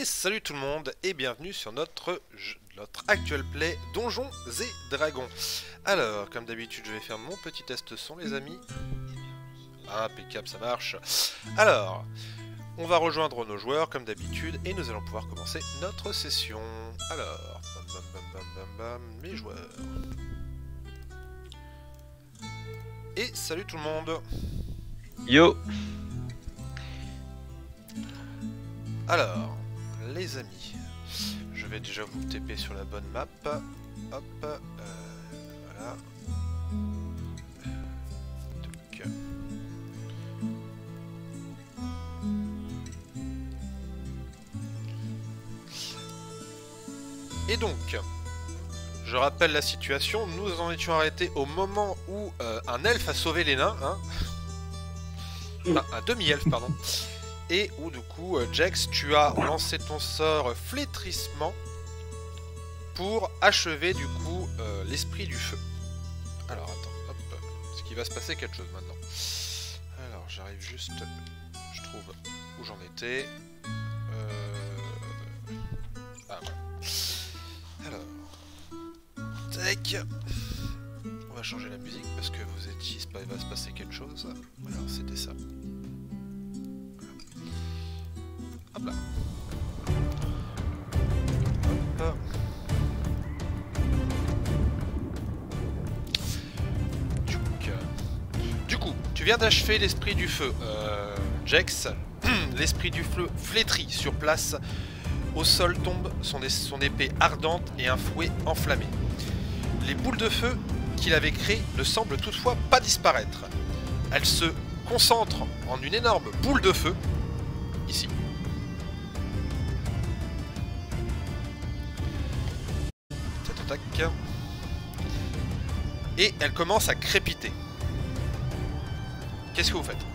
salut tout le monde et bienvenue sur notre actual play Donjons et Dragons. Alors, comme d'habitude, je vais faire mon petit test son, les amis. Ah, impeccable, ça marche. Alors, on va rejoindre nos joueurs comme d'habitude et nous allons pouvoir commencer notre session. Alors, bam bam bam bam bam, les joueurs. Et salut tout le monde. Yo. Alors, les amis, je vais déjà vous TP sur la bonne map. Hop, voilà. Donc. Et donc, je rappelle la situation, nous en étions arrêtés au moment où un elfe a sauvé les nains, hein. Enfin, un demi-elfe, pardon. Et où du coup, Jax, tu as lancé ton sort flétrissement pour achever du coup l'esprit du feu. Alors attends, hop, parce qu'il va se passer quelque chose maintenant. Alors j'arrive juste, je trouve où j'en étais. Ah voilà. Alors, tac. On va changer la musique parce que vous étiez, il va se passer quelque chose. Alors c'était ça. Hop là. Hop. Du coup, tu viens d'achever l'esprit du feu, Jax. L'esprit du feu flétrit sur place. Au sol tombe son épée ardente et un fouet enflammé. Les boules de feu qu'il avait créées ne semblent toutefois pas disparaître. Elles se concentrent en une énorme boule de feu, ici. Tac. Et elle commence à crépiter. Qu'est-ce que vous faites?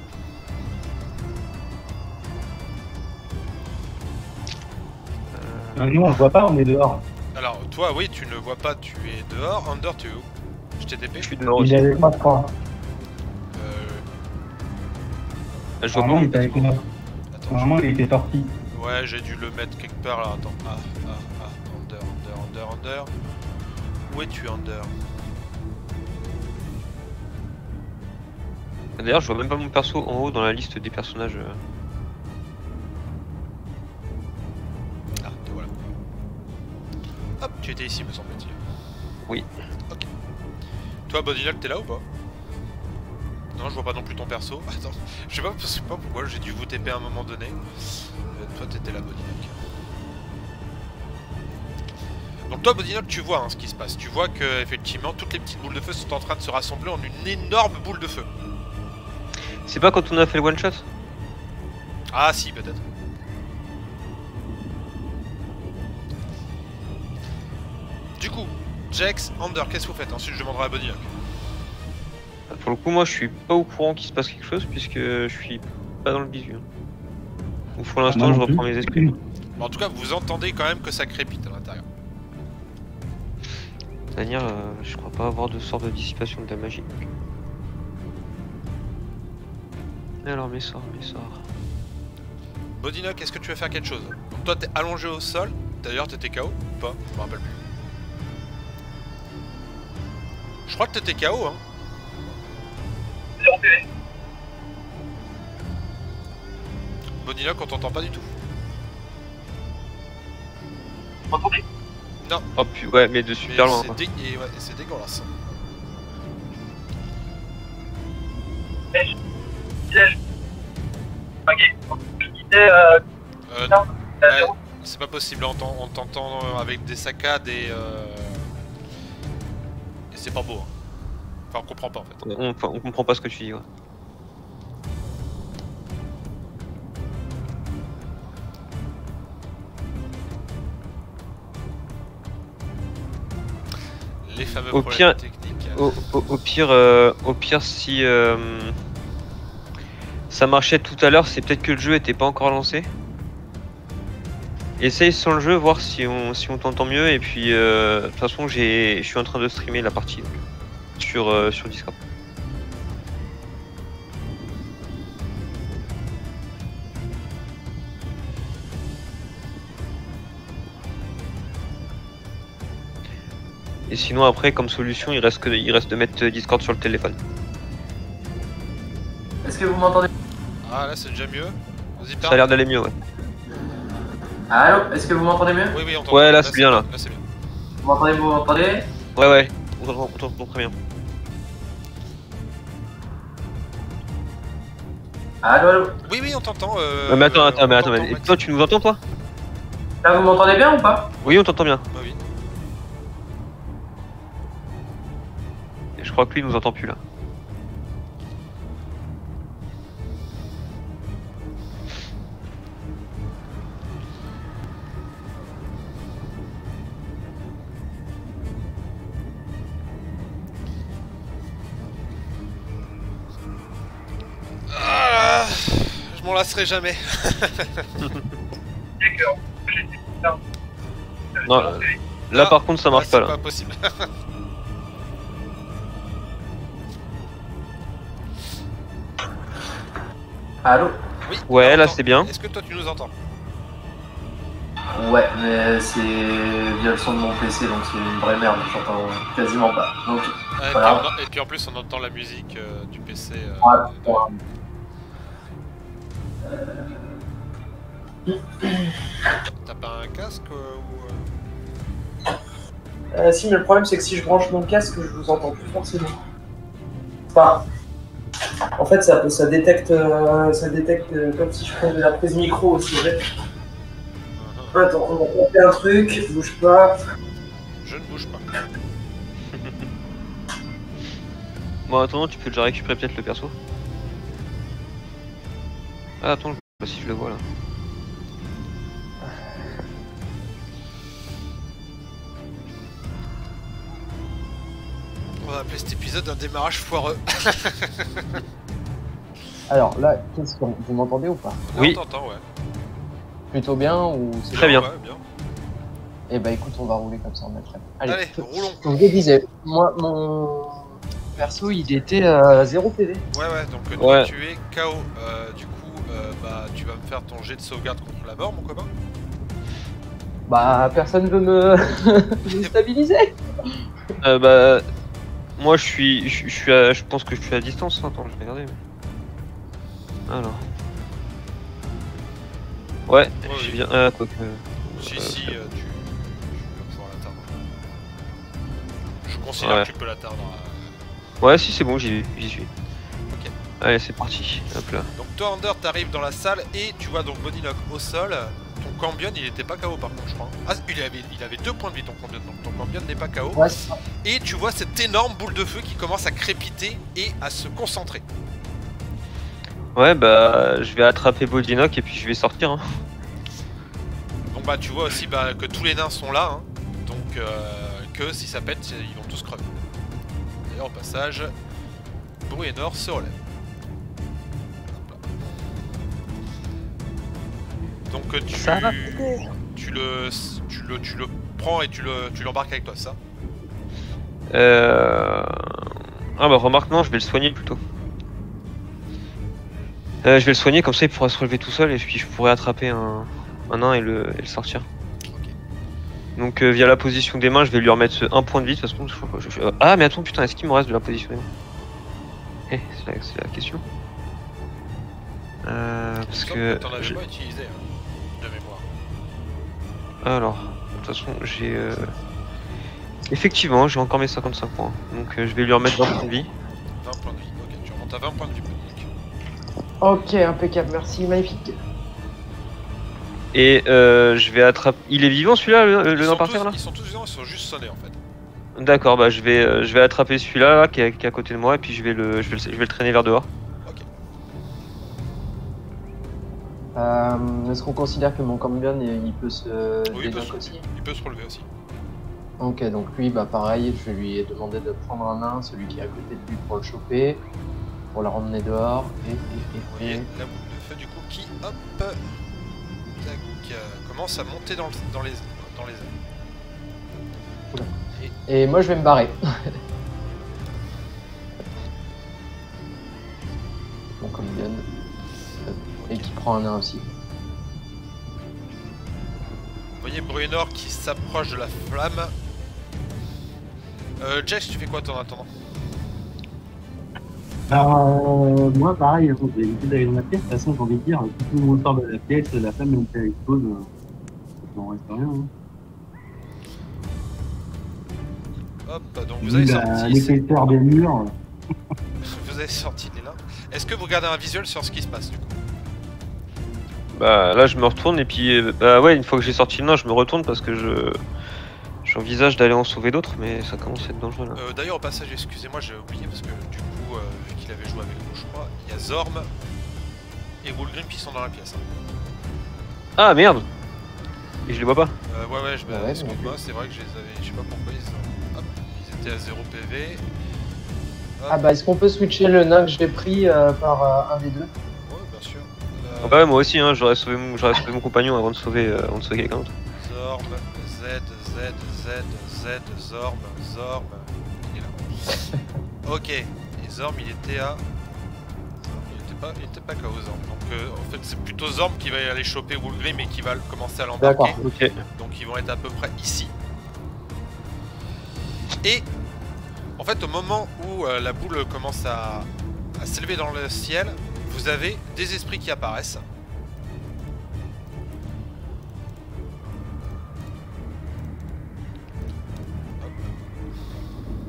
Nous on le voit pas, on est dehors. Alors toi oui tu ne vois pas, tu es dehors. Under tu es où? Je t'ai TP? Je suis dehors aussi. Il est avec moi, je crois. Je vois Normalement, il pas. était avec moi. Attends, Normalement, il était sorti. ouais j'ai dû le mettre quelque part là, attends. Under. Où es-tu Under? D'ailleurs, je vois même pas mon perso en haut dans la liste des personnages. Ah, te voilà. Hop, tu étais ici me semble-t-il. Oui. Ok. Toi Bodylock t'es là ou pas? Non je vois pas non plus ton perso. Attends, je sais pas pourquoi j'ai dû vous TP à un moment donné. Toi t'étais là Bodylock. Donc toi Bodylock tu vois hein, ce qui se passe. Tu vois que effectivement toutes les petites boules de feu sont en train de se rassembler en une énorme boule de feu. C'est pas quand on a fait le one shot? Ah si peut-être. Du coup, Jax, Under, qu'est-ce que vous faites? Ensuite je demanderai à Bodylock. Pour le coup, moi je suis pas au courant qu'il se passe quelque chose puisque je suis pas dans le visu. Donc pour l'instant, je reprends mes esprits. Bon, en tout cas vous entendez quand même que ça crépite à l'intérieur. C'est-à-dire, je crois pas avoir de sorte de dissipation de la magie. Alors mes sorts. Bodylock, est-ce que tu veux faire quelque chose? Donc toi t'es allongé au sol, d'ailleurs t'étais KO ou pas? Je me rappelle plus. Je crois que t'étais KO hein. Bodylock on t'entend pas du tout. Non. Oh putain, ouais, mais de super loin. Quoi. C'est dégueulasse. C'est pas possible, on t'entend avec des saccades et c'est pas beau. Hein. Enfin on comprend pas en fait. On comprend pas ce que tu dis. Ouais. Les fameux au problèmes pire, techniques. Au pire si ça marchait tout à l'heure, c'est peut-être que le jeu était pas encore lancé. Essaye sans le jeu, voir si on t'entend mieux. Et puis de toute façon, je suis en train de streamer la partie donc, sur Discord. Et sinon après comme solution il reste de mettre Discord sur le téléphone. Est-ce que vous m'entendez? Ah là c'est déjà mieux. Vas-y Ça parle. a l'air d'aller mieux ouais. Allô? Est-ce que vous m'entendez mieux? Oui on t'entend. Ouais là c'est bien là. Là c'est bien. Vous m'entendez? Ouais, on t'entend très bien. Allô? Oui on t'entend. Mais attends, on t'entend, mais Max. toi tu nous entends toi? Là vous m'entendez bien ou pas? Oui on t'entend bien. Bah oui. Et je crois que lui il nous entend plus là. Ah, je m'en lasserai jamais. Non, là par contre ça marche pas C'est là. pas possible. Allô? Oui. Ouais, là, Attends, c'est bien. Est-ce que toi tu nous entends? Ouais, mais c'est via le son de mon PC, donc c'est une vraie merde, j'entends quasiment pas. Donc, Et, voilà. et puis en plus on entend la musique du PC. T'as pas un casque ou... Si, mais le problème c'est que si je branche mon casque, je vous entends plus forcément. Enfin, en fait, ça détecte comme si je prenais la prise micro aussi. Attends, on va faire un truc, bouge pas. Je ne bouge pas. Bon attends, tu peux déjà récupérer peut-être le perso. Ah attends, je sais pas si je le vois là. On va appeler cet épisode un démarrage foireux. Alors là, question, vous m'entendez ou pas? Là, Oui. on t'entend, ouais. Plutôt bien ou c'est Très bien. Ouais, bien. Eh bah écoute, on va rouler comme ça, on est prêt. Allez, roulons. Donc je disais, moi mon perso il était à 0 PV. Ouais, donc Ouais. tu es KO. Du coup, bah, tu vas me faire ton jet de sauvegarde contre la mort, mon copain. Bah personne veut me, me stabiliser. Bah moi je pense que je suis à distance. Attends, je vais regarder. Alors. Ouais, j'ai oui. bien. Quoique. Si, tu vas pouvoir l'atteindre. Je considère Ouais. que tu peux l'atteindre. Ouais, si c'est bon, j'y suis. Ok. Allez, c'est parti. Hop là. Donc toi, Under, t'arrives dans la salle et tu vois donc Bodylock au sol. Ton Cambion, il était pas KO par contre, je crois. Ah, il avait 2 points de vie ton Cambion, donc ton Cambion n'est pas KO. Ouais, c'est ça. Et tu vois cette énorme boule de feu qui commence à crépiter et à se concentrer. Ouais, bah je vais attraper Bodinock et puis je vais sortir. Hein. Donc bah tu vois aussi bah, que tous les nains sont là, hein. Donc que si ça pète, ils vont tous crever. D'ailleurs au passage, Bruenor se relève. Hop là. Donc tu le prends et tu l'embarques avec toi, ça? Ah bah remarque non, je vais le soigner plutôt. Je vais le soigner comme ça il pourra se relever tout seul et puis je pourrai attraper un nain et le sortir. Ok. Donc via la position des mains je vais lui remettre 1 point de vie de toute façon. Ah mais attends putain, est-ce qu'il me reste de la position des mains? C'est la question. Parce que... T'en avais pas utilisé, hein, de mémoire. Alors, de toute façon j'ai... Effectivement j'ai encore mes 55 points. Donc je vais lui remettre 20 points de vie. 20 points de vie, ok, tu remontes à 20 points de vie. Ok, impeccable, merci, magnifique. Et je vais attraper... Il est vivant celui-là, le nain par terre là? Ils sont tous vivants, ils sont juste sonnés en fait. D'accord, bah je vais attraper celui-là là, qui est à côté de moi et puis je vais le traîner vers dehors. Ok. Est-ce qu'on considère que mon Cambion il peut se Oui, il peut déloquer aussi? Il peut se relever aussi. Ok, donc lui, bah pareil, je vais lui demander de prendre un nain, celui qui est à côté de lui pour le choper, pour la ramener dehors, Vous voyez la boule de feu du coup qui, hop, tac, commence à monter dans les airs. et moi je vais me barrer. Mon Cambion, et qui prend un nain aussi. Vous voyez Bruenor qui s'approche de la flamme. Jax, tu fais quoi toi en attendant? Alors, moi, pareil, j'ai évité d'aller dans la pièce. De toute façon, j'ai envie de dire, si tout le monde sort de la pièce, la femme, même si elle explose, il n'en reste rien. Hein. Hop, donc vous avez sorti... L'épaisseur des murs. Vous avez sorti les nains. Est-ce que vous gardez un visuel sur ce qui se passe du coup? Bah là je me retourne et puis bah ouais, une fois que j'ai sorti le nain je me retourne parce que j'envisage d'aller en sauver d'autres, mais ça commence à être dangereux là. D'ailleurs au passage, excusez-moi, j'ai oublié parce que du coup, vu qu'il avait joué avec nous je crois, il y a Zorm et Wolgrim qui sont dans la pièce. Ah merde. Et je les vois pas. Ouais, Ouais, excuse-moi, c'est vrai que je les avais, je sais pas pourquoi ils étaient à 0 PV. Hop. Ah bah est-ce qu'on peut switcher le nain que j'ai pris par un des deux? Ouais, bien sûr. Ah bah ouais, moi aussi hein, j'aurais sauvé mon compagnon avant de sauver quelqu'un d'autre. Zorm, Z, Zorm, il est là. Ok, et Zorm il était à... Il était pas KO Zorm, donc en fait c'est plutôt Zorm qui va aller choper Wolgrim et qui va commencer à l'embarquer. D'accord, ok. Donc ils vont être à peu près ici. Et en fait au moment où la boule commence à s'élever dans le ciel, vous avez des esprits qui apparaissent.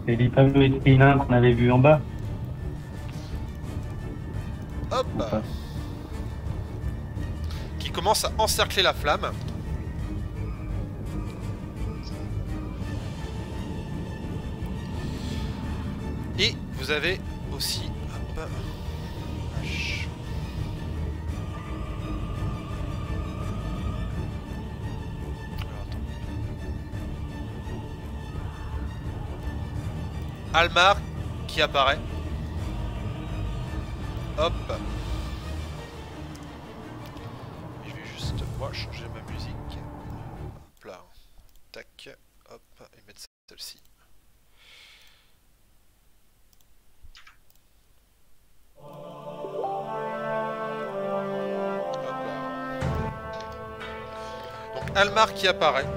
C'est les fameux esprits nains qu'on avait vus en bas. Hop, Enfin. qui commence à encercler la flamme. Et vous avez aussi... Hop, H. Alors, attends. Almar qui apparaît. Hop. Et je vais juste moi changer ma musique. Hop là. Tac. Hop. Et mettre celle-ci. Hop là. Donc Almar qui apparaît.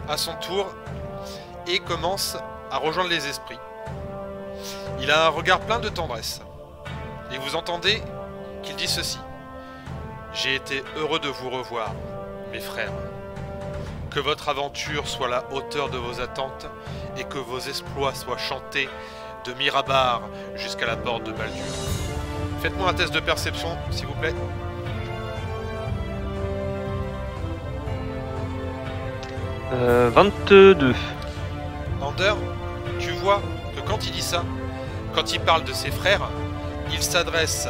À son tour. Et commence à rejoindre les esprits. Il a un regard plein de tendresse. Et vous entendez qu'il dit ceci. J'ai été heureux de vous revoir, mes frères. Que votre aventure soit à la hauteur de vos attentes et que vos exploits soient chantés de Mirabar jusqu'à la porte de Baldur. Faites-moi un test de perception, s'il vous plaît. Euh, 22. Ander, tu vois que quand il dit ça, quand il parle de ses frères, il s'adresse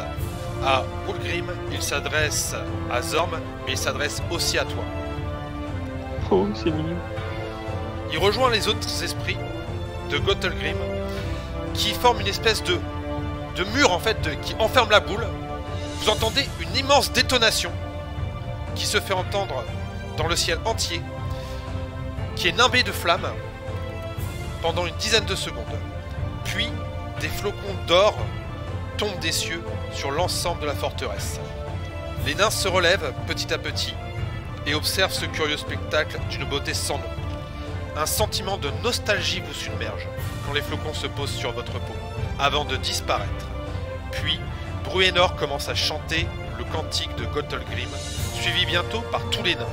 à Wolgrim, il s'adresse à Zorm, mais il s'adresse aussi à toi. Oh, c'est mignon. Il rejoint les autres esprits de Gottelgrim qui forment une espèce de mur en fait qui enferme la boule. Vous entendez une immense détonation qui se fait entendre dans le ciel entier, qui est nimbé de flammes pendant une dizaine de secondes. Puis des flocons d'or tombent des cieux sur l'ensemble de la forteresse. Les nains se relèvent petit à petit et observent ce curieux spectacle d'une beauté sans nom. Un sentiment de nostalgie vous submerge quand les flocons se posent sur votre peau, avant de disparaître. Puis, Bruenor commence à chanter le cantique de Gottelgrim, suivi bientôt par tous les nains.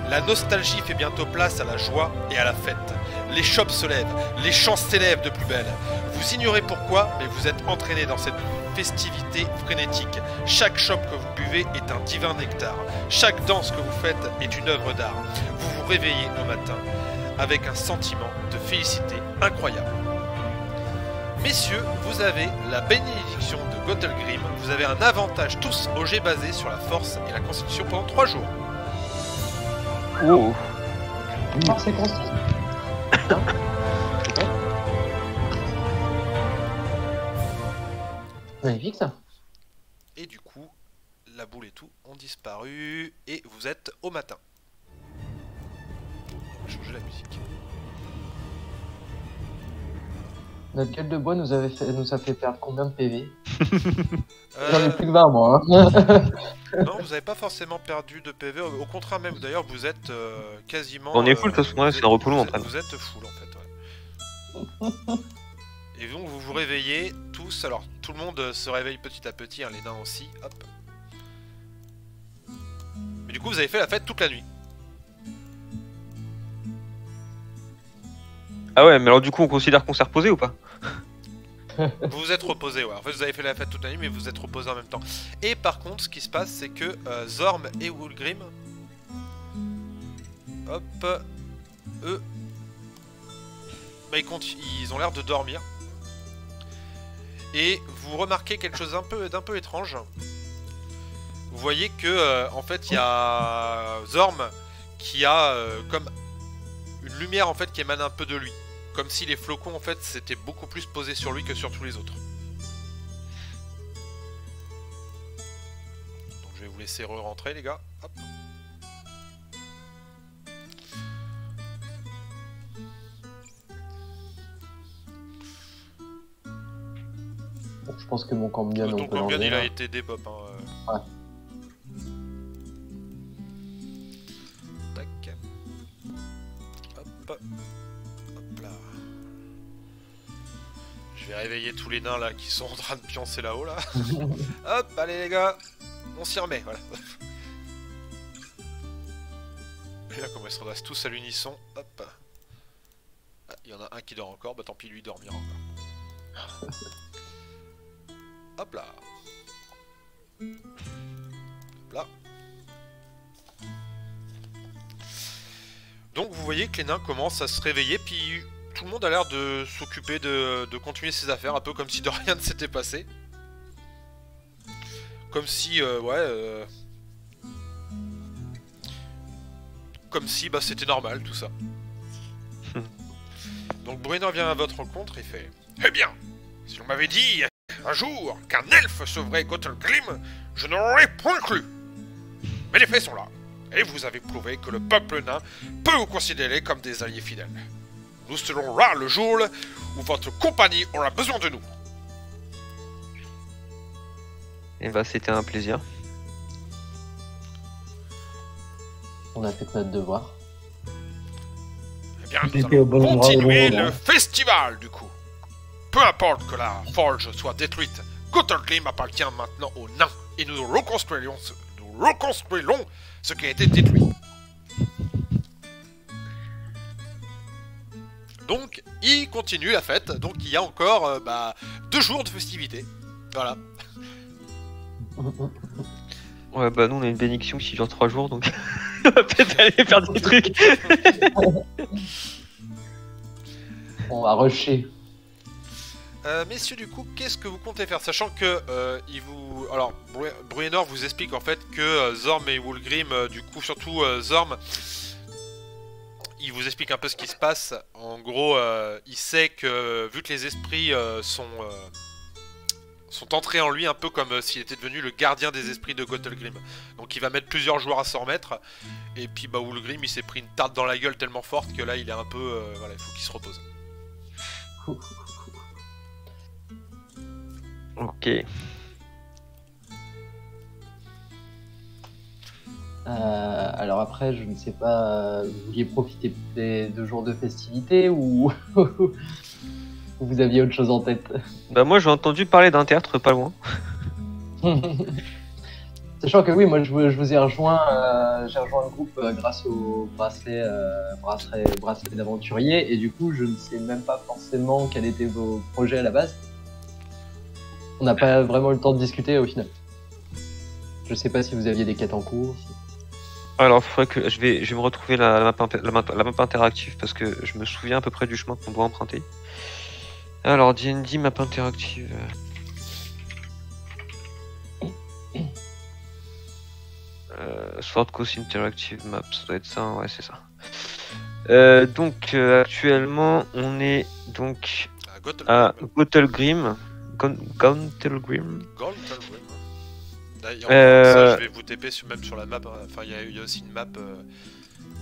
La nostalgie fait bientôt place à la joie et à la fête. Les chopes se lèvent, les chants s'élèvent de plus belle. Vous ignorez pourquoi, mais vous êtes entraînés dans cette festivité frénétique. Chaque chope que vous buvez est un divin nectar. Chaque danse que vous faites est une œuvre d'art. Vous vous réveillez un matin avec un sentiment de félicité incroyable. Messieurs, vous avez la bénédiction de Gottelgrim. Vous avez un avantage tous au jet basé sur la force et la constitution pendant 3 jours. Oh. Force et consti. Magnifique ça. Et du coup, la boule et tout ont disparu. Et vous êtes au matin. On va changer la musique. Notre gueule de bois nous a fait perdre combien de PV? J'en ai plus que 20 Euh, moi. non, vous avez pas forcément perdu de PV. Au contraire, même d'ailleurs, vous êtes quasiment. On est full, de toute façon, ouais, c'est un repos long, en fait. Vous êtes full en fait, ouais. Et donc vous vous réveillez tous. Alors tout le monde se réveille petit à petit, hein, les nains aussi. Hop. Mais du coup, vous avez fait la fête toute la nuit. Ah ouais, mais alors du coup, on considère qu'on s'est reposé ou pas? Vous vous êtes reposé, ouais. En fait, vous avez fait la fête toute la nuit, mais vous vous êtes reposé en même temps. Et par contre, ce qui se passe, c'est que Zorm et Wulgrim, hop, eux, bah, ils ont l'air de dormir. Et vous remarquez quelque chose d'un peu étrange. Vous voyez que, en fait, il y a Zorm qui a comme une lumière en fait qui émane un peu de lui. Comme si les flocons en fait s'étaient beaucoup plus posés sur lui que sur tous les autres. Donc je vais vous laisser re-rentrer les gars. Hop. Bon, je pense que mon Cambion, Ton Cambion il a été dépop. Hein. Ouais. Tac. Hop. Hop là. Je vais réveiller tous les nains là qui sont en train de pioncer là-haut là. Hop, allez les gars. On s'y remet, voilà. Et là comment ils se redressent tous à l'unisson. Hop. Ah, il y en a un qui dort encore, bah tant pis lui il dormira encore. Hop là. Hop là. Donc vous voyez que les nains commencent à se réveiller, puis tout le monde a l'air de s'occuper de continuer ses affaires, un peu comme si de rien ne s'était passé. Comme si, comme si bah, c'était normal tout ça. Donc Bruenor vient à votre rencontre et fait: eh bien, si on m'avait dit un jour qu'un elfe sauverait Göthelgrim, je n'aurais point cru. Mais les faits sont là, et vous avez prouvé que le peuple nain peut vous considérer comme des alliés fidèles. Nous serons là le jour où votre compagnie aura besoin de nous. Et bah, c'était un plaisir. On a fait notre devoir. Eh bien, nous J'étais au bon allons endroit au bon continuer moment. le festival du coup. Peu importe que la forge soit détruite, Göthelgrim appartient maintenant aux nains et nous reconstruirons ce qui a été détruit. Donc, il continue la fête. Donc, il y a encore 2 jours de festivités. Voilà. Ouais, bah nous on a une bénédiction qui dure 3 jours donc on va peut-être aller faire des trucs. On va rusher. Messieurs, du coup, qu'est-ce que vous comptez faire? Sachant que alors, Bruenor vous explique en fait que Zorm et Wulgrim, du coup, surtout Zorm, il vous explique un peu ce qui se passe. En gros, il sait que, vu que les esprits sont entrés en lui, un peu comme s'il était devenu le gardien des esprits de Göthelgrim. Donc il va mettre plusieurs jours à s'en remettre. Et puis, bah, Wulgrim, il s'est pris une tarte dans la gueule tellement forte que là, il est un peu... voilà, il faut qu'il se repose. Ok. Alors après, je ne sais pas, vous vouliez profiter des 2 jours de festivité ou vous aviez autre chose en tête? Bah moi j'ai entendu parler d'un théâtre pas loin. Sachant que oui, moi je vous ai rejoint, j'ai rejoint le groupe grâce au bracelet d'aventurier et du coup je ne sais même pas forcément quels étaient vos projets à la base. On n'a pas vraiment eu le temps de discuter au final. Je sais pas si vous aviez des quêtes en cours. Alors faudrait que je vais me retrouver la map interactive parce que je me souviens à peu près du chemin qu'on doit emprunter. Alors D&D map interactive. Sword Coast Interactive Map, ça doit être ça, ouais c'est ça. Donc actuellement on est donc à Göthelgrim. Göthelgrim. D'ailleurs, ça, je vais vous TP même sur la map. Enfin, il y a aussi une map.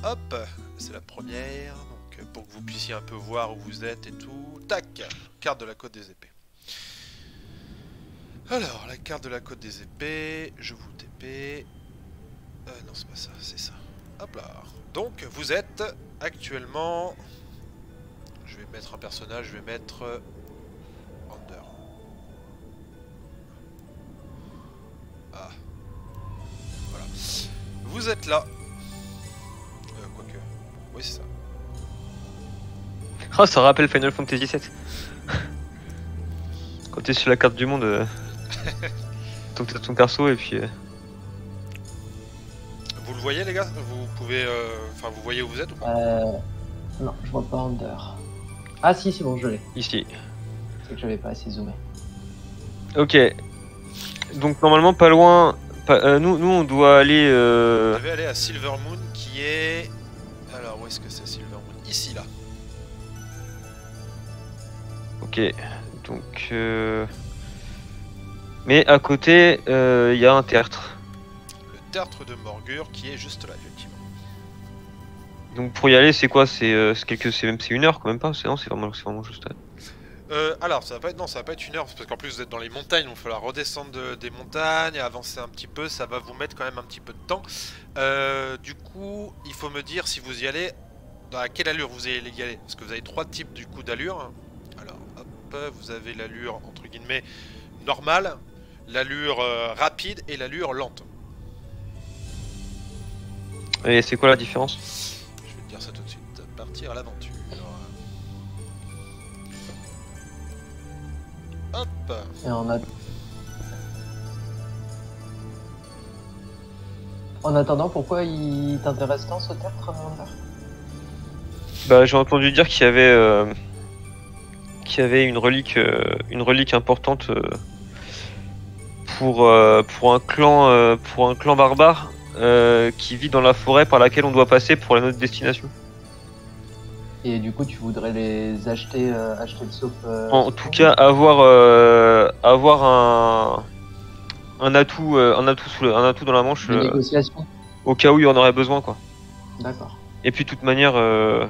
Hop, c'est la première. Donc, pour que vous puissiez un peu voir où vous êtes et tout. Tac, carte de la côte des épées. Alors, la carte de la côte des épées, je vous TP. Non, c'est pas ça, c'est ça. Hop là. Donc, vous êtes actuellement... Je vais mettre un personnage, je vais mettre... Under. Ah. Voilà. Vous êtes là. Quoique. Oui, c'est ça. Oh, ça rappelle Final Fantasy VII. Quand t'es sur la carte du monde, donc t'as ton perso et puis... Vous le voyez les gars? Vous pouvez... Enfin, vous voyez où vous êtes ou pas? Non, je vois pas Under. Ah si, c'est bon, je l'ai. Ici. C'est que j'avais pas assez zoomé. Ok. Donc normalement pas loin... nous on doit aller... Vous devez aller à Silver Moon qui est... Alors, où est-ce que c'est Silver Moon? Ici, là. Ok. Donc... Mais à côté, il y a un tertre. Le tertre de Morgur qui est juste là, effectivement. Donc pour y aller, c'est quoi? C'est c'est une heure quand même pas? Non, c'est vraiment juste. Alors, ça va pas être, non, ça va pas être une heure, parce qu'en plus vous êtes dans les montagnes, il va falloir redescendre des montagnes, avancer un petit peu, ça va vous mettre quand même un petit peu de temps. Du coup, il faut me dire si vous y allez, à quelle allure vous allez y aller, parce que vous avez 3 types du coup d'allure. Alors, hop, vous avez l'allure entre guillemets normale, l'allure rapide et l'allure lente. Et c'est quoi la différence? Je vais te dire ça tout de suite. Partir à l'aventure. Hop. Et en attendant, pourquoi il t'intéresse tant ce tertre, Under? Bah j'ai entendu dire qu'il y avait une relique importante pour un clan barbare qui vit dans la forêt par laquelle on doit passer pour la notre destination. Et du coup, tu voudrais les acheter le soap En tout cas, avoir un atout dans la manche. de négociation. Au cas où il y en aurait besoin, quoi. D'accord. Et puis de toute manière, je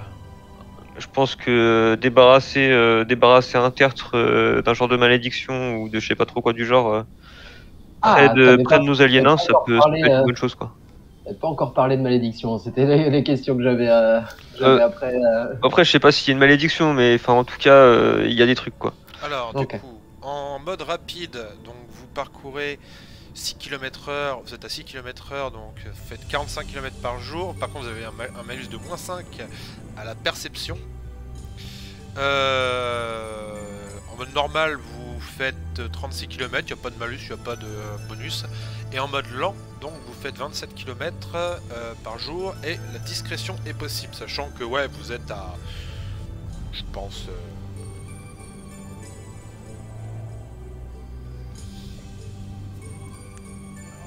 pense que débarrasser un tertre d'un genre de malédiction ou de je sais pas trop quoi du genre près de nos aliénins, ça peut être une bonne chose, quoi. T'as pas encore parlé de malédiction, c'était les questions que j'avais après. Après, je sais pas s'il y a une malédiction, mais enfin en tout cas, il y a des trucs, quoi. Alors, du coup, en mode rapide, donc vous parcourez 6 km/h, vous êtes à 6 km/h, donc vous faites 45 km par jour. Par contre, vous avez un malus de -5 à la perception. En mode normal, vous faites 36 km, il n'y a pas de malus, il n'y a pas de bonus. Et en mode lent, donc vous faites 27 km par jour et la discrétion est possible, sachant que ouais, vous êtes à, je pense,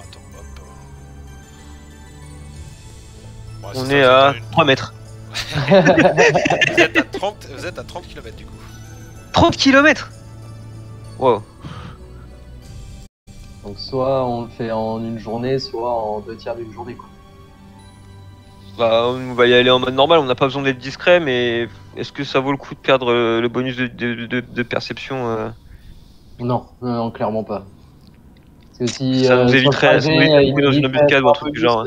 attends, hop. Ouais, on est à 3 mètres. Vous êtes à 30 km du coup. 30 km. Wow. Donc soit on le fait en une journée, soit en 2 tiers d'une journée, quoi. Bah on va y aller en mode normal, on n'a pas besoin d'être discret, mais est-ce que ça vaut le coup de perdre le bonus de perception Non, clairement pas. C'est aussi ça nous éviterait dans une embuscade ou un truc du genre.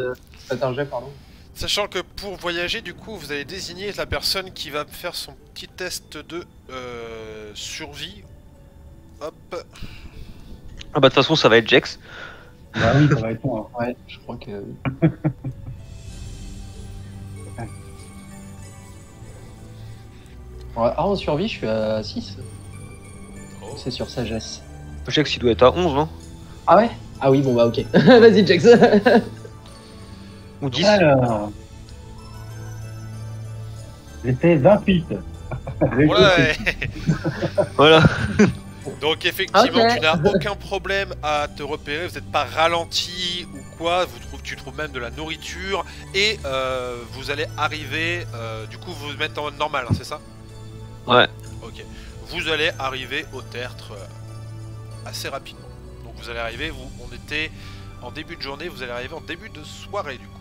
Sachant que pour voyager, du coup, vous allez désigner la personne qui va faire son petit test de survie. Hop. Ah bah de toute façon ça va être Jex. Bah oui, ça va être moi. Ouais, je crois que... Ah, en survie, je suis à 6. Oh. C'est sur sagesse. Jex il doit être à 11, non? Ah ouais? Ah oui, bon bah ok. Vas-y, Jex. Ou 10. Alors... J'étais 28. Ouais. Voilà. Donc effectivement, Okay. tu n'as aucun problème à te repérer, vous n'êtes pas ralenti ou quoi, tu trouves même de la nourriture et vous allez arriver, du coup vous vous mettez en mode normal, hein, c'est ça? Ouais. Ok. Vous allez arriver au tertre assez rapidement. Donc vous allez arriver, on était en début de journée, vous allez arriver en début de soirée du coup.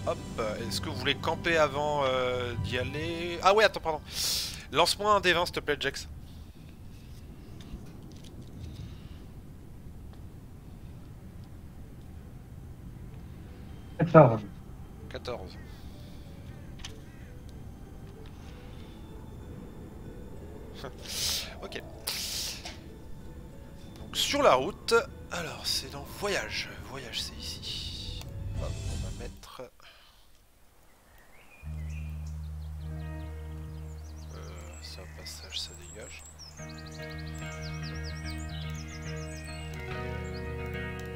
hop, est-ce que vous voulez camper avant d'y aller? Ah ouais, attends, pardon. Lance-moi un D20 s'il te plaît, Jax. 14. Ok. Donc sur la route, alors c'est dans voyage. Voyage c'est ici. Hop, on va mettre... ça passage, ça dégage.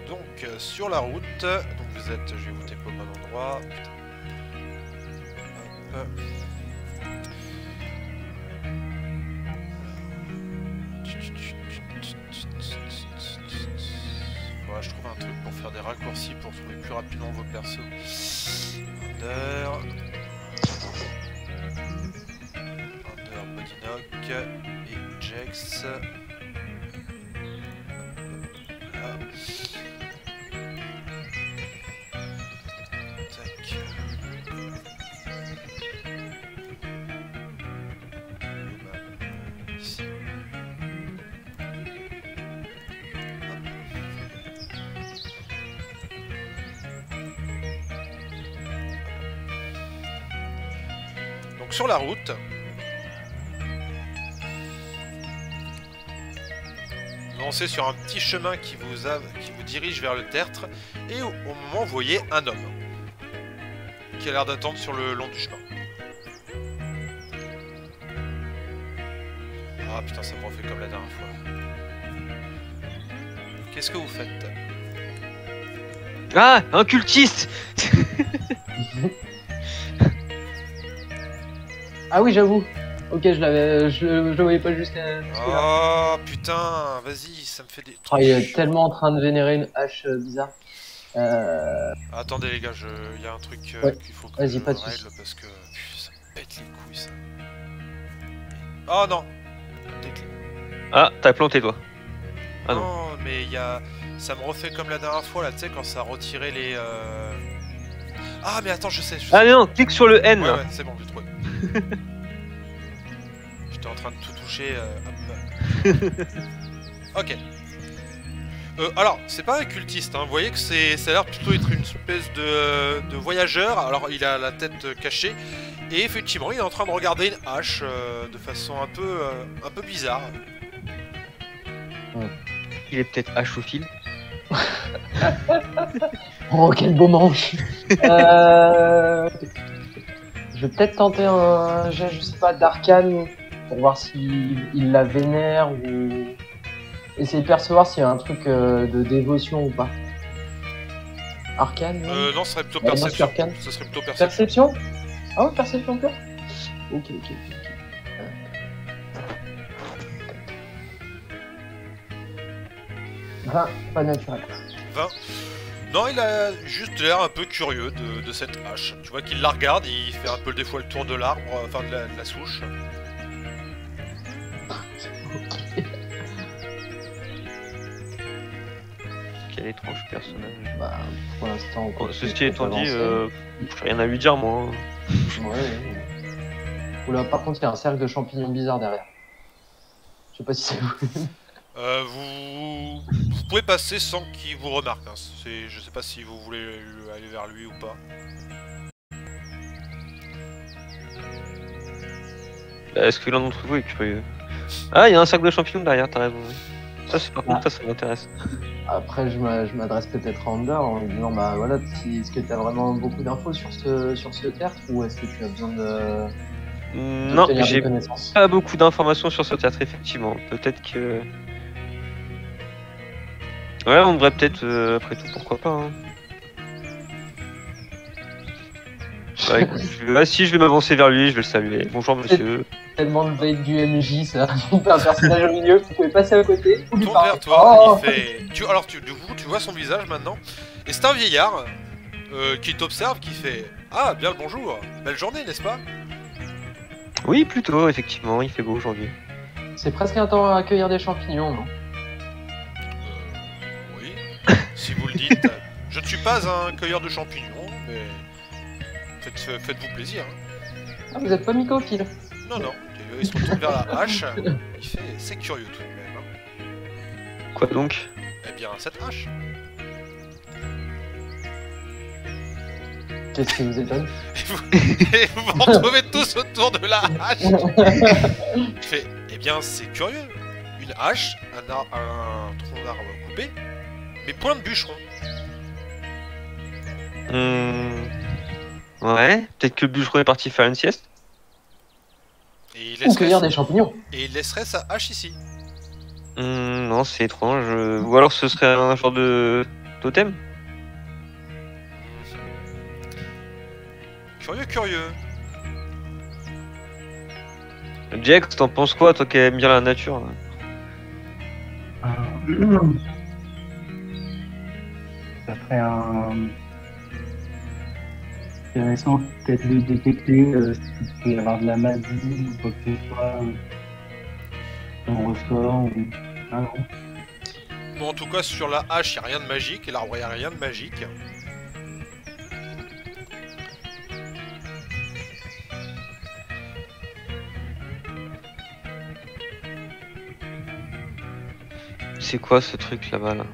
Donc sur la route, donc vous êtes, je vais vous taper au bon endroit. Hop. Voilà, je trouve un truc pour faire des raccourcis pour trouver plus rapidement vos persos. Under, Bodynock et Jax. Là. Tac. Ici. Donc sur la route, vous avancez sur un petit chemin qui vous dirige vers le tertre, et au moment vous voyez un homme qui a l'air d'attendre sur le long du chemin. Ah putain, ça me refait comme la dernière fois. Qu'est-ce que vous faites? Ah, un cultiste. Ah oui, j'avoue. Ok, je le voyais pas jusqu'à. Oh putain, vas-y, ça me fait des... Oh, il est tellement en train de vénérer une hache bizarre. Attendez les gars, il y a un truc Ouais. qu'il faut que Vas-y, je pas de règle soucis. parce que ça me pète les couilles ça. Oh non, déclin. Ah, t'as planté toi. Ah non. Non, mais il y a... Ça me refait comme la dernière fois là, tu sais, quand ça a retiré les... Ah mais attends, je sais. Ah non, clique sur le N. Ouais, ouais, c'est bon, j'ai trouvé. J'étais en train de tout toucher. Hop. Ok. Alors, c'est pas un cultiste, hein. Vous voyez que ça a l'air plutôt être une espèce de voyageur. Alors, il a la tête cachée. Et effectivement, il est en train de regarder une hache de façon un peu bizarre. Il est peut-être hachophile. Oh, quel beau manche. Je vais peut-être tenter un jet, je sais pas, d'arcane pour voir s'il la vénère ou essayer de percevoir s'il y a un truc de dévotion ou pas. Arcane Non, ce serait plutôt Ouais, non, perception. c'est arcane. Ce serait plutôt perception. Perception. Ah ouais, perception pure. Ok. 20, pas naturel. 20. Non, il a juste l'air un peu curieux de cette hache. Tu vois qu'il la regarde, il fait un peu des fois le tour de l'arbre, enfin de la souche. Quel étrange personnage. Bah, pour l'instant, Bon, ceci étant dit, j'ai rien à lui dire moi. Ouais. Oula, par contre, il y a un cercle de champignons bizarres derrière. Je sais pas si c'est vous. Vous pouvez passer sans qu'il vous remarque. Hein. Je sais pas si vous voulez aller vers lui ou pas. Est-ce que l'un d'entre vous est curieux? Ah, il y a un sac de champignons derrière, t'as raison. Ça, c'est par contre, ça m'intéresse. Après, je m'adresse peut-être à Ander en lui disant, bah voilà, est-ce que tu as vraiment beaucoup d'infos sur ce tertre ou est-ce que tu as besoin de Non, tenir des j'ai connaissances? pas beaucoup d'informations sur ce théâtre, effectivement. Peut-être que... Ouais, on devrait peut-être, après tout, pourquoi pas. Hein. Bah écoute, si je vais m'avancer vers lui, je vais le saluer. Bonjour monsieur. Tellement de bait du MJ, ça. Un personnage au milieu, vous pouvez passer à côté. Il tourne vers toi, il fait... Du coup, tu vois son visage maintenant. Et c'est un vieillard qui t'observe, qui fait... Ah, bien le bonjour. Belle journée, n'est-ce pas? Oui, plutôt, effectivement, il fait beau aujourd'hui. C'est presque un temps à accueillir des champignons, non? Oui, si vous le dites. Je ne suis pas un cueilleur de champignons, mais Faites-vous plaisir. Hein. Ah, vous êtes pas mycophile. Non, non. Il se retourne vers la hache. Il fait... C'est curieux tout de même. Hein. Quoi donc? Eh bien, cette hache. Qu'est-ce qui vous étonne? Et vous vous retrouvez tous autour de la hache. Il fait... Eh bien, c'est curieux. Une hache, un tronc d'arbre coupé, mais point de bûcheron. Ouais, peut-être que le bûcheron est parti faire une sieste. Et Ou cueillir des champignons. Et il laisserait sa hache ici. Non, c'est étrange. Ou alors ce serait un genre de totem. Curieux, curieux. Jack, t'en penses quoi, toi qui aimes bien la nature là? Ça ferait intéressant peut-être de détecter s'il peut y avoir de la magie ou quoi que ce soit. Un ressort ou... Ah non. Bon, en tout cas, sur la hache, il n'y a rien de magique, et l'arbre, il n'y a rien de magique. C'est quoi ce truc là-bas là?